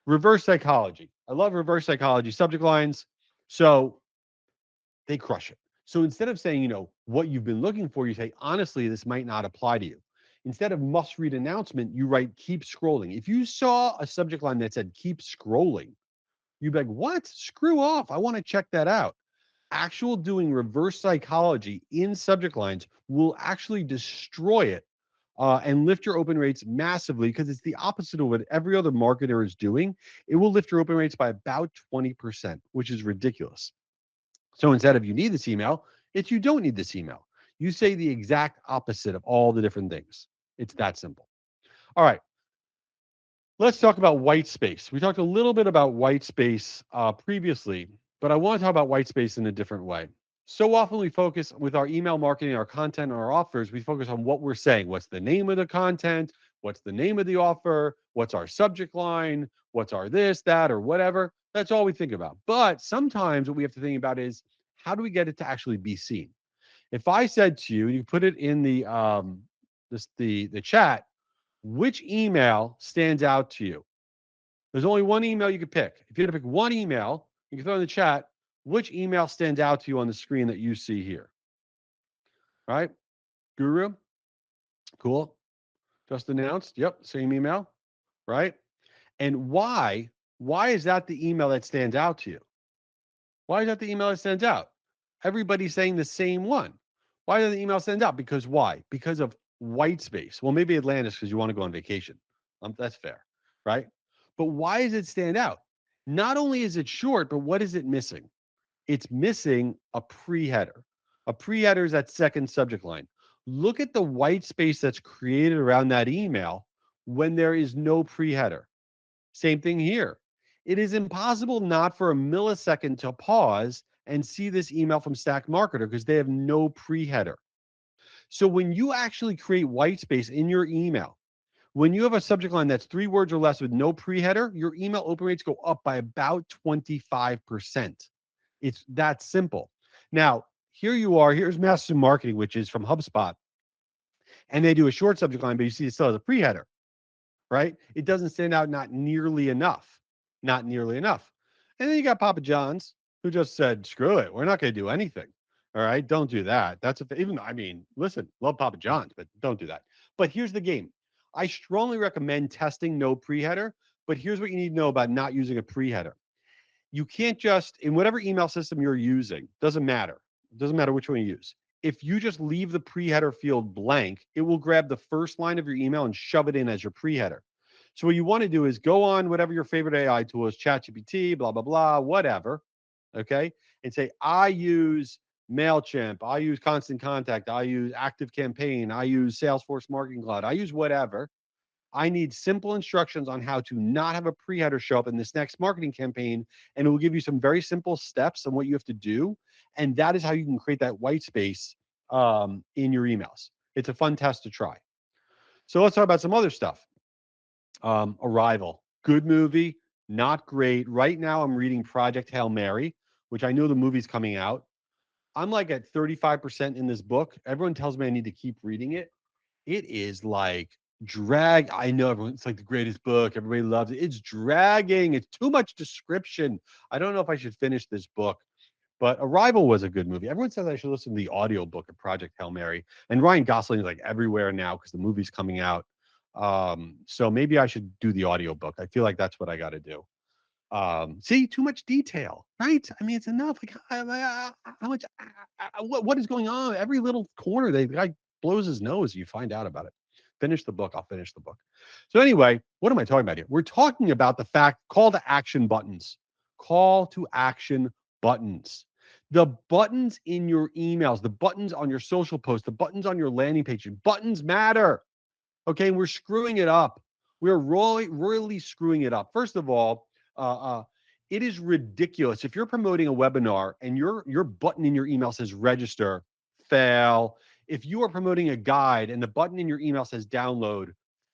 reverse psychology. I love reverse psychology subject lines. So they crush it. So instead of saying, what you've been looking for, you say, honestly, this might not apply to you. Instead of must read announcement, you write keep scrolling. If you saw a subject line that said keep scrolling, you'd be like, what? Screw off. I want to check that out. Actual doing reverse psychology in subject lines will actually destroy it and lift your open rates massively because it's the opposite of what every other marketer is doing. It will lift your open rates by about 20%, which is ridiculous. So instead of you need this email, it's you don't need this email. You say the exact opposite of all the different things. It's that simple. All right. Let's talk about white space. We talked a little bit about white space previously, but I want to talk about white space in a different way. So often we focus with our email marketing, our content, our offers, we focus on what we're saying. What's the name of the content? What's the name of the offer? What's our subject line? What's our this, that, or whatever? That's all we think about. But sometimes what we have to think about is how do we get it to actually be seen? If I said to you, you put it in the chat, which email stands out to you? There's only one email you could pick. If you had to pick one email, you can throw in the chat which email stands out to you on the screen that you see here. Right? Guru? Cool. Just announced. Yep. Same email. Right? And why? Why is that the email that stands out to you? Why is that the email that stands out? Everybody's saying the same one. Why does the email stand out? Because why? Because of white space. Well, maybe Atlantis because you want to go on vacation. That's fair, right? But why does it stand out? Not only is it short, but what is it missing? It's missing a pre-header. A pre-header is that second subject line. Look at the white space that's created around that email when there is no pre-header. Same thing here. It is impossible not for a millisecond to pause and see this email from Stack Marketer because they have no pre-header. So when you actually create white space in your email, when you have a subject line that's 3 words or less with no pre-header, your email open rates go up by about 25%. It's that simple. Now, here you are. Here's Master Marketing, which is from HubSpot. And they do a short subject line, but you see it still has a pre-header, right? It doesn't stand out not nearly enough. Not nearly enough. And then you got Papa John's, who just said, screw it. We're not going to do anything. All right. Don't do that. That's even, I mean, listen, love Papa John's, but don't do that. But here's the game. I strongly recommend testing no pre-header, but here's what you need to know about not using a pre-header. You can't just, in whatever email system you're using, doesn't matter. Doesn't matter which one you use. If you just leave the pre-header field blank, it will grab the first line of your email and shove it in as your pre-header. So what you want to do is go on whatever your favorite AI tool is, ChatGPT, blah, blah, blah, whatever, okay? And say, I use MailChimp, I use Constant Contact, I use Active Campaign, I use Salesforce Marketing Cloud, I use whatever. I need simple instructions on how to not have a pre-header show up in this next marketing campaign. And it will give you some very simple steps on what you have to do. And that is how you can create that white space in your emails. It's a fun test to try. So let's talk about some other stuff. Arrival, good movie, not great. Right now, I'm reading Project Hail Mary, which I know the movie's coming out. I'm like at 35% in this book. Everyone tells me I need to keep reading it. It is like drag. I know everyone, it's like the greatest book. Everybody loves it. It's dragging. It's too much description. I don't know if I should finish this book, but Arrival was a good movie. Everyone says I should listen to the audio book of Project Hail Mary. And Ryan Gosling is like everywhere now because the movie's coming out. So maybe I should do the audio book. I feel like that's what I got to do. See, too much detail, right? I mean, it's enough. Like, how much? What is going on? Every little corner, the guy blows his nose. You find out about it. Finish the book. I'll finish the book. So anyway, what am I talking about here? We're talking about the fact call to action buttons. Call to action buttons. The buttons in your emails, the buttons on your social posts, the buttons on your landing page, buttons matter. Okay, we're screwing it up. We're royally screwing it up. First of all, uh, uh, it is ridiculous if you're promoting a webinar and your button in your email says register, fail. If you are promoting a guide and the button in your email says download,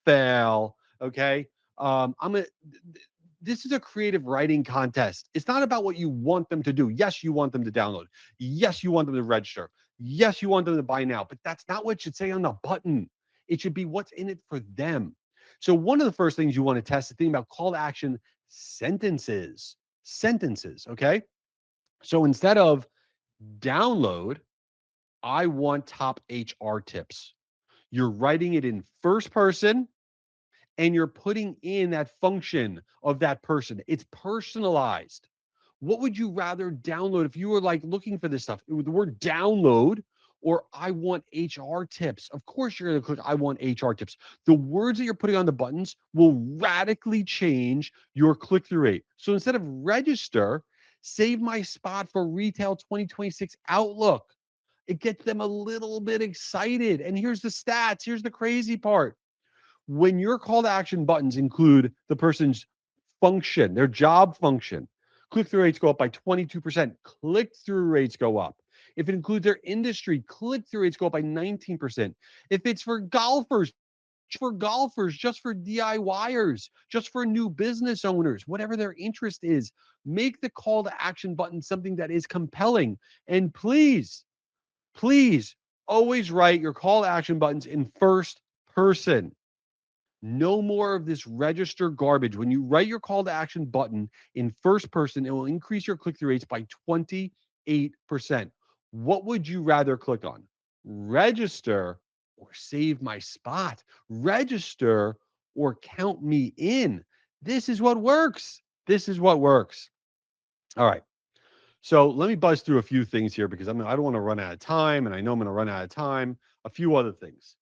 fail. Okay, I'm gonna. This is a creative writing contest. It's not about what you want them to do. Yes, you want them to download. Yes, you want them to register. Yes, you want them to buy now. But that's not what it should say on the button. It should be what's in it for them. So one of the first things you want to test is thinking about call to action sentences. Sentences, okay? So instead of download, I want top HR tips. You're writing it in first person and you're putting in that function of that person. It's personalized. What would you rather download if you were like looking for this stuff? The word download or I want HR tips. Of course, you're going to click I want HR tips. The words that you're putting on the buttons will radically change your click through rate. So instead of register, save my spot for retail 2026 Outlook. It gets them a little bit excited. And here's the stats. Here's the crazy part. When your call to action buttons include the person's function, their job function, click through rates go up by 22%. Click through rates go up. If it includes their industry, click-through rates go up by 19%. If it's for golfers, just for DIYers, just for new business owners, whatever their interest is, make the call to action button something that is compelling. And please always write your call to action buttons in first person. No more of this register garbage. When you write your call to action button in first person, it will increase your click through rates by 28%. What would you rather click on? Register or save my spot? Register or count me in? This is what works. This is what works. All right. So let me buzz through a few things here because I don't want to run out of time, and I know I'm going to run out of time. A few other things.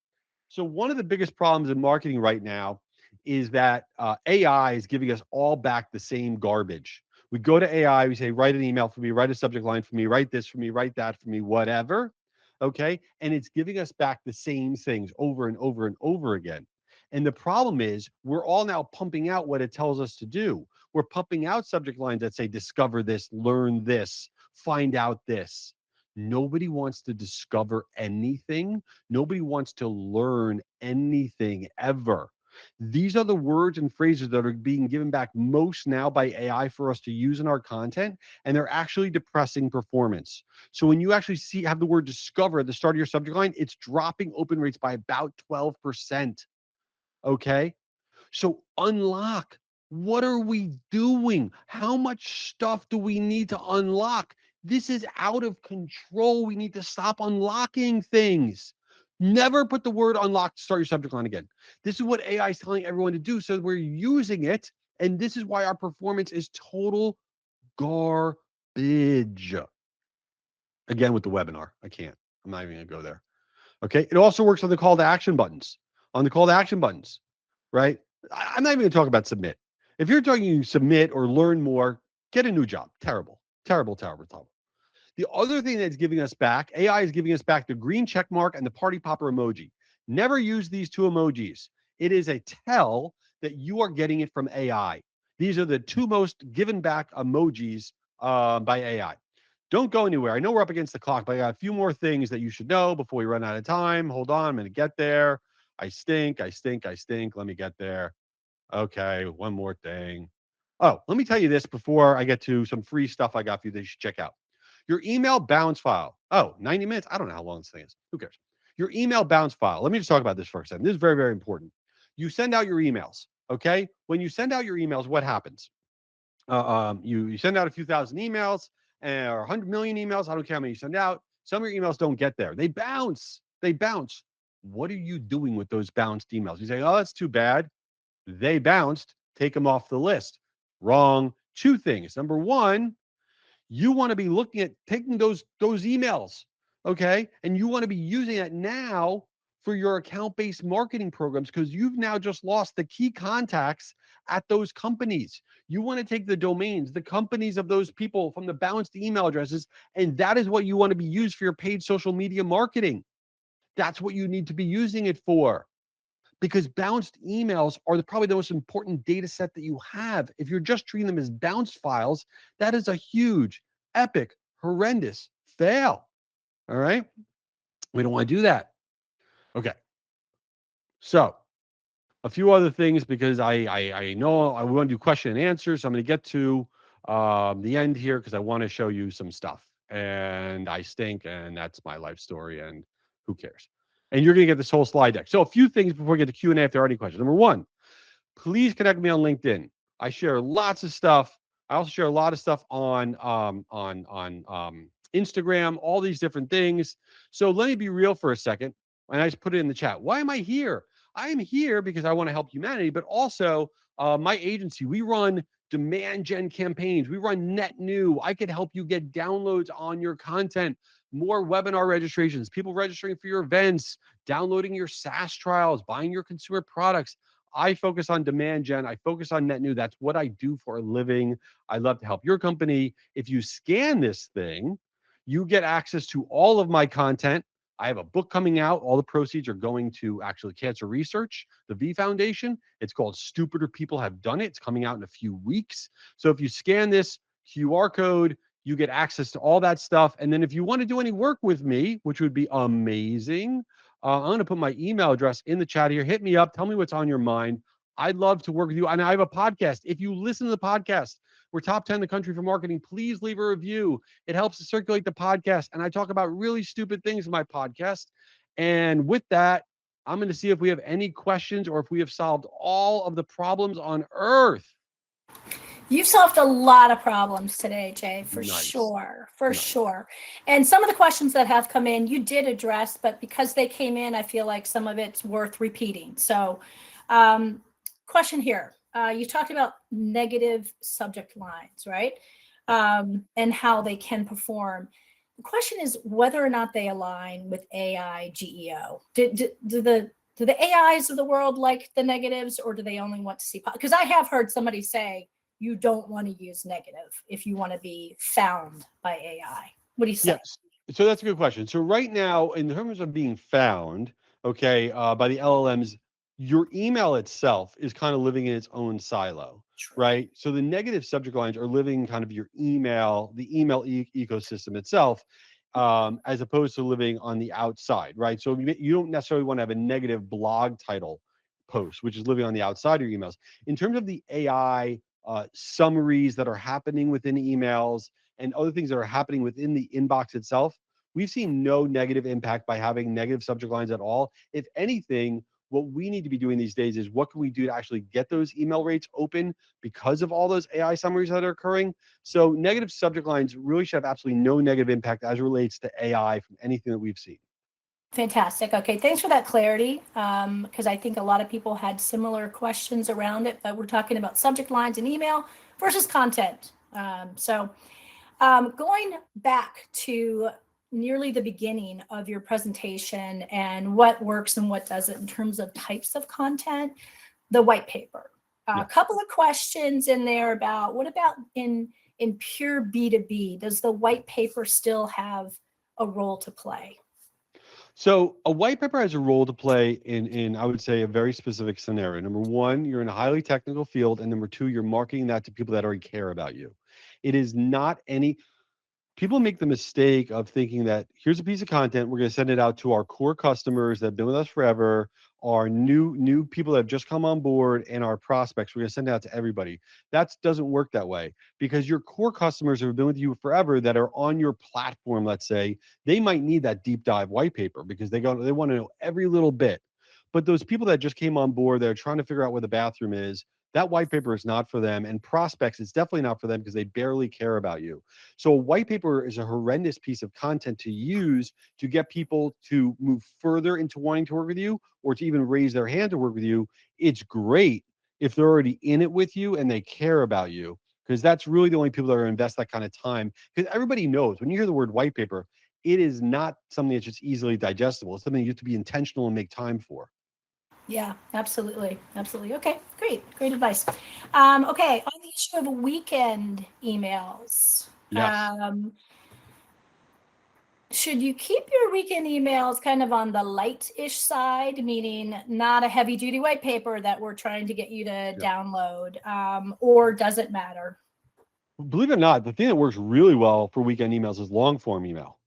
So one of the biggest problems in marketing right now is that AI is giving us all back the same garbage. We go to AI, we say, write an email for me, write a subject line for me, write this for me, write that for me, whatever. Okay. And it's giving us back the same things over and over and over again. And the problem is we're all now pumping out what it tells us to do. We're pumping out subject lines that say, discover this, learn this, find out this. Nobody wants to discover anything. Nobody wants to learn anything ever. These are the words and phrases that are being given back most now by AI for us to use in our content, and they're actually depressing performance. So when you actually have the word discover at the start of your subject line, it's dropping open rates by about 12%. Okay. So unlock. What are we doing? How much stuff do we need to unlock? This is out of control. We need to stop unlocking things. Never put the word unlock to start your subject line again. This is what AI is telling everyone to do. So we're using it. And this is why our performance is total garbage. Again, with the webinar, I can't. I'm not even going to go there. Okay. It also works on the call to action buttons. On the call to action buttons, right? I'm not even going to talk about submit. If you're talking submit or learn more, get a new job. Terrible, terrible, terrible, terrible. The other thing that's giving us back, AI is giving us back the green check mark and the party popper emoji. Never use these two emojis. It is a tell that you are getting it from AI. These are the two most given back emojis by AI. Don't go anywhere. I know we're up against the clock, but I got a few more things that you should know before we run out of time. Hold on, I'm going to get there. I stink. Let me get there. Okay, one more thing. Oh, let me tell you this before I get to some free stuff I got for you that you should check out. Your email bounce file. Oh, 90 minutes? I don't know how long this thing is. Who cares? Your email bounce file. Let me just talk about this for a second. This is very, very important. You send out your emails, okay? When you send out your emails, what happens? You send out a few thousand emails or 100 million emails. I don't care how many you send out. Some of your emails don't get there. They bounce. They bounce. What are you doing with those bounced emails? You say, oh, that's too bad. They bounced. Take them off the list. Wrong. Two things. Number one, you want to be looking at taking those emails, okay? And you want to be using it now for your account-based marketing programs because you've now just lost the key contacts at those companies. You want to take the domains, the companies of those people from the bounced email addresses, and that is what you want to be used for your paid social media marketing. That's what you need to be using it for because bounced emails are probably the most important data set that you have. If you're just treating them as bounced files, that is a huge, epic, horrendous fail. All right. We don't want to do that. Okay. So a few other things because I know I want to do question and answer. So I'm going to get to the end here because I want to show you some stuff. And I stink, and that's my life story. And who cares? And you're going to get this whole slide deck. So a few things before we get to Q&A if there are any questions. Number one, please connect with me on LinkedIn. I share lots of stuff. I also share a lot of stuff on Instagram, all these different things. So let me be real for a second. And I just put it in the chat. Why am I here? I am here because I want to help humanity, but also my agency, we run demand gen campaigns. We run net new. I could help you get downloads on your content, more webinar registrations, people registering for your events, downloading your SaaS trials, buying your consumer products. I focus on demand gen. I focus on net new. That's what I do for a living. I love to help your company. If you scan this thing, you get access to all of my content. I have a book coming out. All the proceeds are going to actually cancer research, the V Foundation. It's called Stupider People Have Done It. It's coming out in a few weeks. So if you scan this QR code, You get access to all that stuff. And then if you want to do any work with me, which would be amazing, I'm going to put my email address in the chat here. Hit me up. Tell me what's on your mind. I'd love to work with you. And I have a podcast. If you listen to the podcast, we're top 10 in the country for marketing. Please leave a review. It helps to circulate the podcast. And I talk about really stupid things in my podcast. And with that, I'm going to see if we have any questions or if we have solved all of the problems on earth. You've solved a lot of problems today, Jay, for Nice. sure, for Nice. sure. And some of the questions that have come in, you did address, but because they came in, I feel like some of it's worth repeating. So, question here. You talked about negative subject lines, right? And how they can perform. The question is whether or not they align with AI GEO. Do the AIs of the world like the negatives, or do they only want to see? Because I have heard somebody say you don't want to use negative if you want to be found by AI. What do you say? Yes. So that's a good question. So right now, in terms of being found, okay, by the LLMs, your email itself is kind of living in its own silo, True. right? So the negative subject lines are living kind of your email, the email ecosystem itself, as opposed to living on the outside, right? So you don't necessarily want to have a negative blog title post, which is living on the outside of your emails. In terms of the AI summaries that are happening within emails and other things that are happening within the inbox itself, we've seen no negative impact by having negative subject lines at all. If anything, what we need to be doing these days is what can we do to actually get those email rates open because of all those AI summaries that are occurring. So negative subject lines really should have absolutely no negative impact as it relates to AI from anything that we've seen. Fantastic. Okay, thanks for that clarity. Because I think a lot of people had similar questions around it, but we're talking about subject lines in email versus content. Going back to nearly the beginning of your presentation and what works and what doesn't in terms of types of content, the white paper. A Yeah. couple of questions in there about what about in pure B2B? Does the white paper still have a role to play? So a white paper has a role to play in I would say a very specific scenario. Number one, you're in a highly technical field, and number two, you're marketing that to people that already care about you. It is not any people make the mistake of thinking that here's a piece of content, we're going to send it out to our core customers that have been with us forever, our new people that have just come on board, and our prospects. We're going to send it out to everybody. That doesn't work that way, because your core customers who have been with you forever that are on your platform, let's say, they might need that deep dive white paper because they want to know every little bit. But those people that just came on board, they're trying to figure out where the bathroom is, that white paper is not for them. And prospects, it's definitely not for them because they barely care about you. So a white paper is a horrendous piece of content to use to get people to move further into wanting to work with you or to even raise their hand to work with you. It's great if they're already in it with you and they care about you, because that's really the only people that are going to invest that kind of time. Because everybody knows when you hear the word white paper, it is not something that's just easily digestible. It's something you have to be intentional and make time for. Yeah, absolutely. Absolutely. Okay, great. Great advice. Okay, on the issue of weekend emails, Yes. should you keep your weekend emails kind of on the light-ish side, meaning not a heavy-duty white paper that we're trying to get you to Yeah. download, or does it matter? Believe it or not, the thing that works really well for weekend emails is long form email,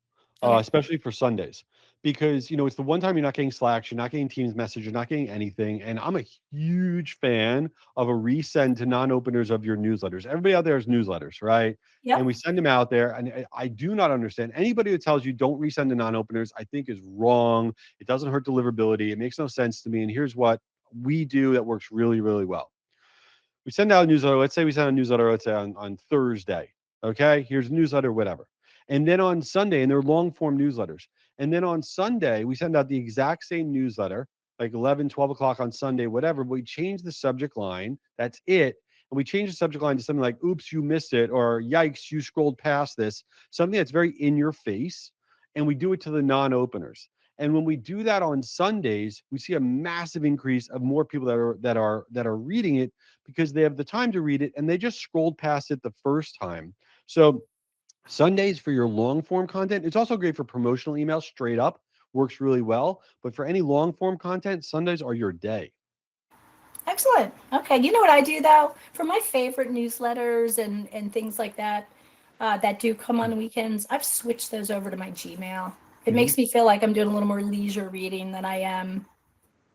Okay. especially for Sundays, because it's the one time you're not getting Slacks, you're not getting Teams message, you're not getting anything. And I'm a huge fan of a resend to non-openers of your newsletters. Everybody out there has newsletters, right? And Yep. we send them out there. And I do not understand anybody who tells you don't resend to non-openers. I think is wrong. It doesn't hurt deliverability. It makes no sense to me. And here's what we do that works really, really well. We send out a newsletter. Let's say we send a newsletter, let's say on Thursday. Okay, here's a newsletter, whatever. And then on Sunday, and they're long form newsletters. And then on Sunday, we send out the exact same newsletter, like 11, 12 o'clock on Sunday, whatever. But we change the subject line. That's it. And we change the subject line to something like, oops, you missed it, or yikes, you scrolled past this, something that's very in your face. And we do it to the non openers. And when we do that on Sundays, we see a massive increase of more people that are reading it because they have the time to read it and they just scrolled past it the first time. So Sundays for your long form content. It's also great for promotional emails straight up, works really well. But for any long form content, Sundays are your day. Excellent. Okay. You know what I do though? For my favorite newsletters and things like that, that do come on weekends. I've switched those over to my Gmail. It Mhm. makes me feel like I'm doing a little more leisure reading than I am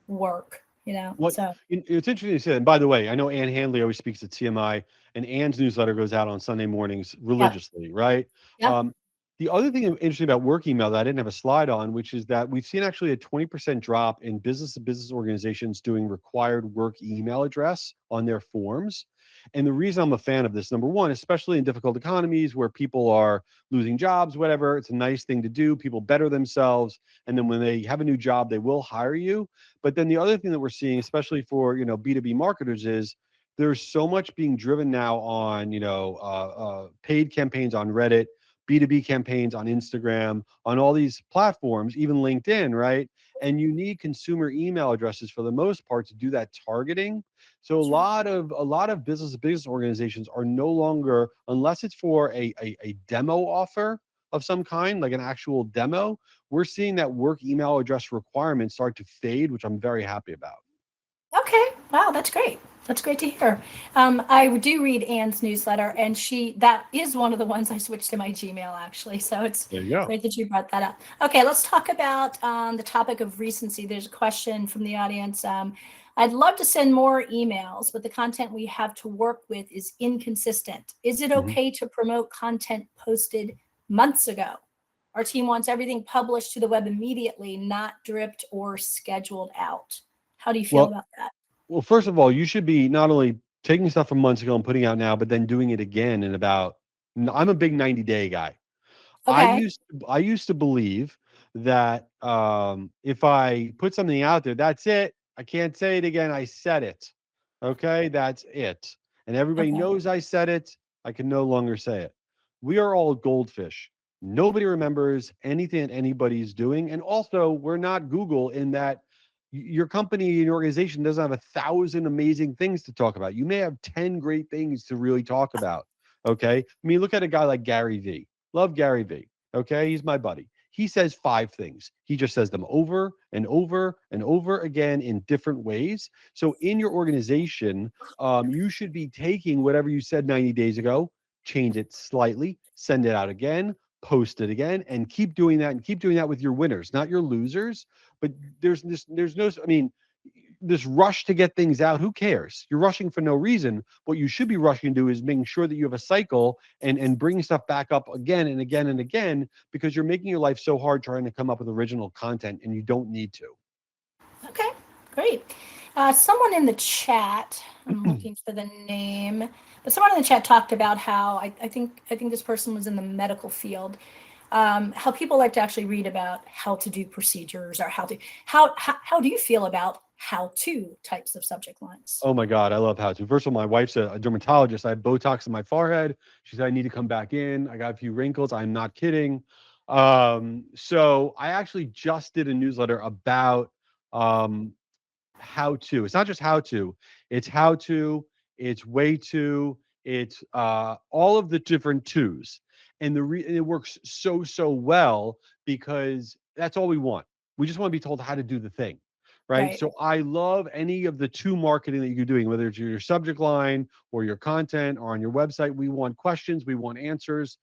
work, you know? What So, it's interesting you said, and by the way, I know Ann Handley always speaks at CMI, and Ann's newsletter goes out on Sunday mornings yep, religiously, right? yep. Um, the other thing interesting about work email that I didn't have a slide on, which is that we've seen actually a 20% drop in business to business organizations doing required work email address on their forms. And the reason I'm a fan of this, number one, especially in difficult economies where people are losing jobs, whatever, it's a nice thing to do. People better themselves. And then when they have a new job, they will hire you. But then the other thing that we're seeing, especially for B2B marketers, is there's so much being driven now on paid campaigns on Reddit, B2B campaigns on Instagram, on all these platforms, even LinkedIn, right? And you need consumer email addresses for the most part to do that targeting. So That's right. a lot of business to business organizations are no longer, unless it's for a demo offer of some kind, like an actual demo, we're seeing that work email address requirements start to fade, which I'm very happy about. Okay. Wow, that's great. That's great to hear. I do read Anne's newsletter, and that is one of the ones I switched to my Gmail actually. So it's There you go. great that you brought that up. Okay, let's talk about the topic of recency. There's a question from the audience. I'd love to send more emails, but the content we have to work with is inconsistent. Is it Mhm. okay to promote content posted months ago? Our team wants everything published to the web immediately, not dripped or scheduled out. How do you feel Well, about that? well, first of all, you should be not only taking stuff from months ago and putting out now, but then doing it again in about. I'm a big 90-day guy. Okay. I used to believe that if I put something out there, that's it. I can't say it again. I said it. Okay, that's it. And everybody Okay. knows I said it. I can no longer say it. We are all goldfish. Nobody remembers anything that anybody's doing. And also, we're not Google in that your company and your organization doesn't have 1,000 amazing things to talk about. You may have 10 great things to really talk about. Okay. I mean, look at a guy like Gary Vee. Love Gary Vee. Okay. He's my buddy. He says 5 things. He just says them over and over and over again in different ways. So in your organization, you should be taking whatever you said 90 days ago, change it slightly, send it out again, post it again, and keep doing that and keep doing that with your winners, not your losers. But there's no, I mean, this rush to get things out, who cares? You're rushing for no reason. What you should be rushing to do is making sure that you have a cycle and bringing stuff back up again and again and again, because you're making your life so hard trying to come up with original content and you don't need Okay. Great. Someone in the chat, I'm to. looking for the name, but someone in the chat talked about how I think this person was in the medical field. How people like to actually read about how to do procedures or how do you feel about how to types of subject lines? Oh my God, I love how to. First of all, my wife's a dermatologist. I have Botox in my forehead. She said I need to come back in. I got a few wrinkles. I'm not kidding. So I actually just did a newsletter about um, how to. It's not just how to, it's way to, it's all of the different twos. And and it works so well because that's all we want. We just want to be told how to do the thing. Right. Right. So I love any of the two marketing that you're doing, whether it's your subject line or your content or on your website. We want questions, we want answers,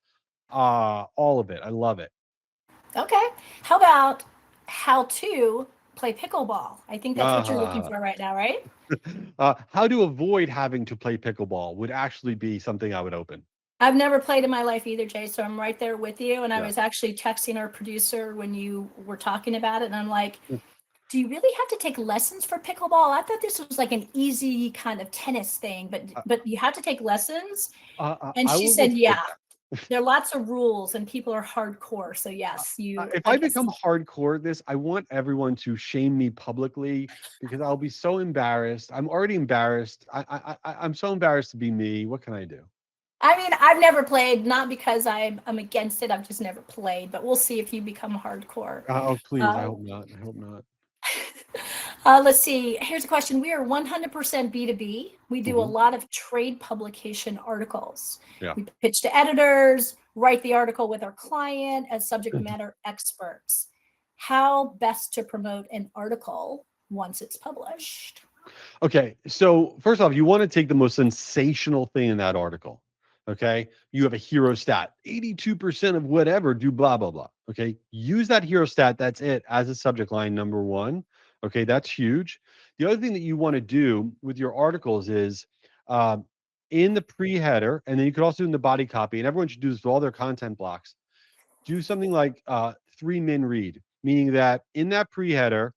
all of it. I love it. Okay. How about how to play pickleball? I think that's what you're looking Uh, for right now, right? how to avoid having to play pickleball would actually be something I would open. I've never played in my life either, Jay, so I'm right there with you. And I Yeah. was actually texting our producer when you were talking about it, and I'm like, do you really have to take lessons for pickleball? I thought this was like an easy kind of tennis thing, but Uh, but you have to take lessons. And I she will said, respect yeah, there are lots of rules and people are hardcore. So that. yes, If I I guess. become hardcore at this, I want everyone to shame me publicly because I'll be so embarrassed. I'm already embarrassed. I'm so embarrassed to be me. What can I do? I mean, I've never played, not because I'm against it. I've just never played, but we'll see if you become hardcore. Oh, please. I Uh, hope not. I hope not. let's see. Here's a question. We are 100% B2B. We do a Hmm. lot of trade publication articles. Yeah. We pitch to editors, write the article with our client as subject matter experts. How best to promote an article once it's published? Okay. So, first off, you want to take the most sensational thing in that article. Okay. You have a hero stat, 82% of whatever do blah, blah, blah. Okay. Use that hero stat. That's it as a subject line number one. Okay. That's huge. The other thing that you want to do with your articles is um, in the pre header, and then you could also do in the body copy, and everyone should do this with all their content blocks. Do something like 3 min read, meaning that in that pre header,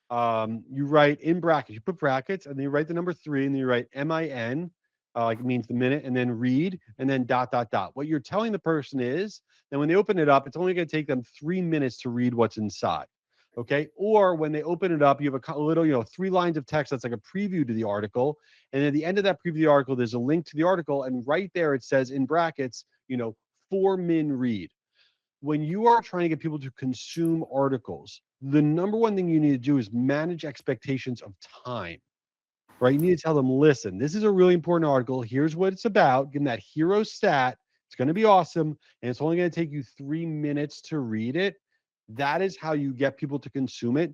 you write in brackets, you put brackets, and then you write the number three, and then you write MIN, like it means the minute, and then read, and then dot, dot, dot. What you're telling the person is that when they open it up, it's only going to take them 3 minutes to read what's inside. Okay. Or when they open it up, you have a little, 3 lines of text that's like a preview to the article. And at the end of that preview article, there's a link to the article. And right there, it says in brackets, 4 min read. When you are trying to get people to consume articles, the number one thing you need to do is manage expectations of time, right? You need to tell them, listen, this is a really important article. Here's what it's about. Give them that hero stat. It's going to be awesome. And it's only going to take you 3 minutes to read it. That is how you get people to consume it.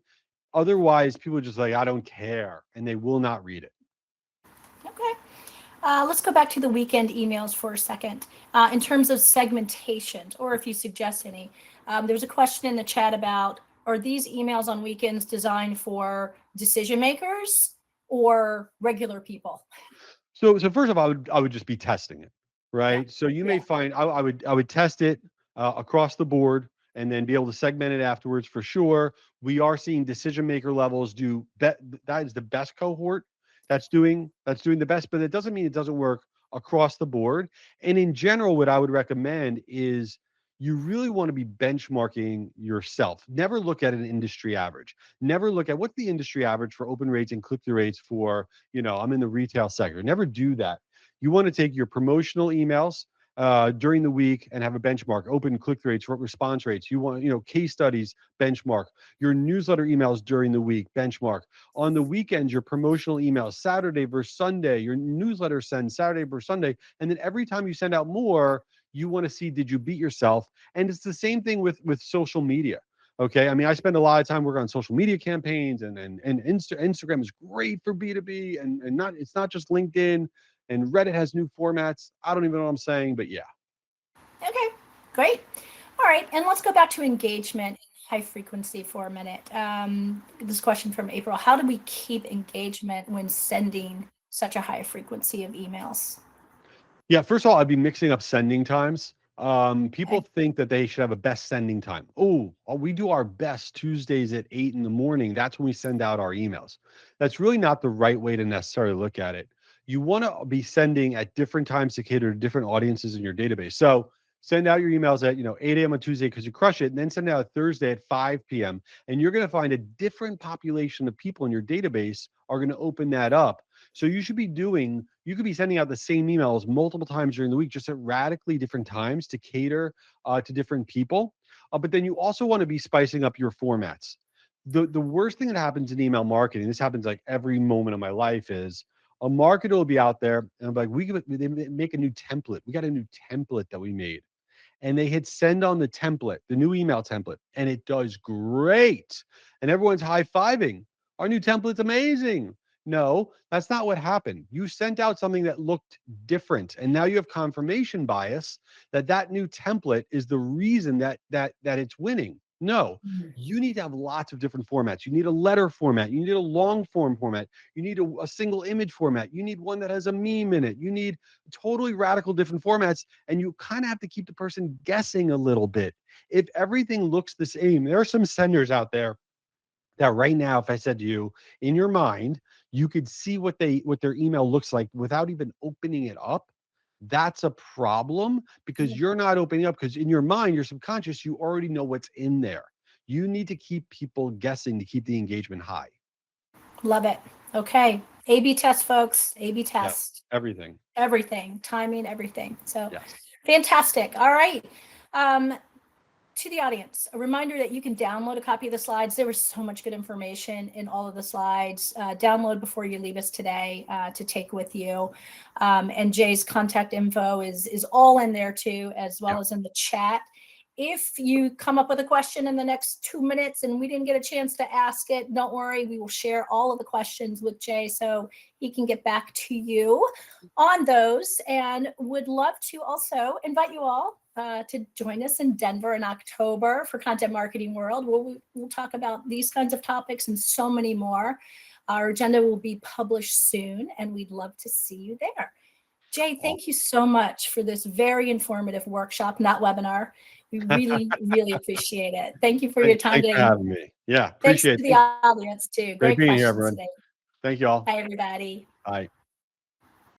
Otherwise, people are just like, I don't care. And they will not read it. Okay. Let's go back to the weekend emails for a second. In terms of segmentations, or if you suggest any, there's a question in the chat about, are these emails on weekends designed for decision makers or regular people? So first of all, I would just be testing it, Yeah. right? So you may Yeah. find I would test it across the board and then be able to segment it afterwards for sure. We are seeing decision maker levels do that. That is the best cohort that's doing the best, but it doesn't mean it doesn't work across the board. And in general, what I would recommend is you really want to be benchmarking yourself. Never look at an industry average. Never look at what's the industry average for open rates and click-through rates for, I'm in the retail sector. Never do that. You want to take your promotional emails during the week and have a benchmark, open click-through rates, response rates. You want, case studies, benchmark. Your newsletter emails during the week, benchmark. On the weekends, your promotional emails, Saturday versus Sunday, your newsletter send Saturday versus Sunday. And then every time you send out more, you want to see, did you beat yourself? And it's the same thing with social media. Okay. I mean, I spend a lot of time working on social media campaigns and Instagram is great for B2B and not, it's not just LinkedIn, and Reddit has new formats. I don't even know what I'm saying, but yeah. Okay, great. All right, and let's go back to engagement, high frequency for a minute. This question from April: how do we keep engagement when sending such a high frequency of emails? Yeah, first of all, I'd be mixing up sending times. People Okay. think that they should have a best sending time. Oh, we do our best Tuesdays at 8 in the morning. That's when we send out our emails. That's really not the right way to necessarily look at it. You want to be sending at different times to cater to different audiences in your database. So send out your emails at 8 a.m. on Tuesday because you crush it, and then send out Thursday at 5 p.m. And you're going to find a different population of people in your database are going to open that up. So you could be sending out the same emails multiple times during the week, just at radically different times to cater to different people. But then you also want to be spicing up your formats. The worst thing that happens in email marketing, this happens like every moment of my life, is a marketer will be out there and I'm like, they make a new template. We got a new template that we made and they hit send on the template, the new email template, and it does great. And everyone's high fiving. Our new template's amazing. No, that's not what happened. You sent out something that looked different, and now you have confirmation bias that that new template is the reason that it's winning. No, Mhm. you need to have lots of different formats. You need a letter format. You need a long form format. You need a single image format. You need one that has a meme in it. You need totally radical different formats, and you kind of have to keep the person guessing a little bit. If everything looks the same, there are some senders out there that right now, if I said to you in your mind, you could see what their email looks like without even opening it up. That's a problem because Yeah. you're not opening up because in your mind, your subconscious, you already know what's in there. You need to keep people guessing to keep the engagement high. Love it. Okay, A/B test, folks. A/B Yes, test. everything. Everything, timing, everything. So Yes. fantastic. All right. Um, to the audience, a reminder that you can download a copy of the slides. There was so much good information in all of the slides. Download before you leave us today to take with you. And Jay's contact info is all in there too, as well Yeah. as in the chat. If you come up with a question in the next 2 minutes and we didn't get a chance to ask it, don't worry. We will share all of the questions with Jay so he can get back to you on those. And would love to also invite you all to join us in Denver in October for Content Marketing World. We'll talk about these kinds of topics and so many more. Our agenda will be published soon, and we'd love to see you there. Jay, thank you so much for this very informative workshop, not webinar. We really, really appreciate it. Thank you for your time Thanks today. for having me. Yeah, Thanks appreciate to it. the audience too. Great Great being here, questions everyone. today. Thank you all. Bye, everybody. Bye.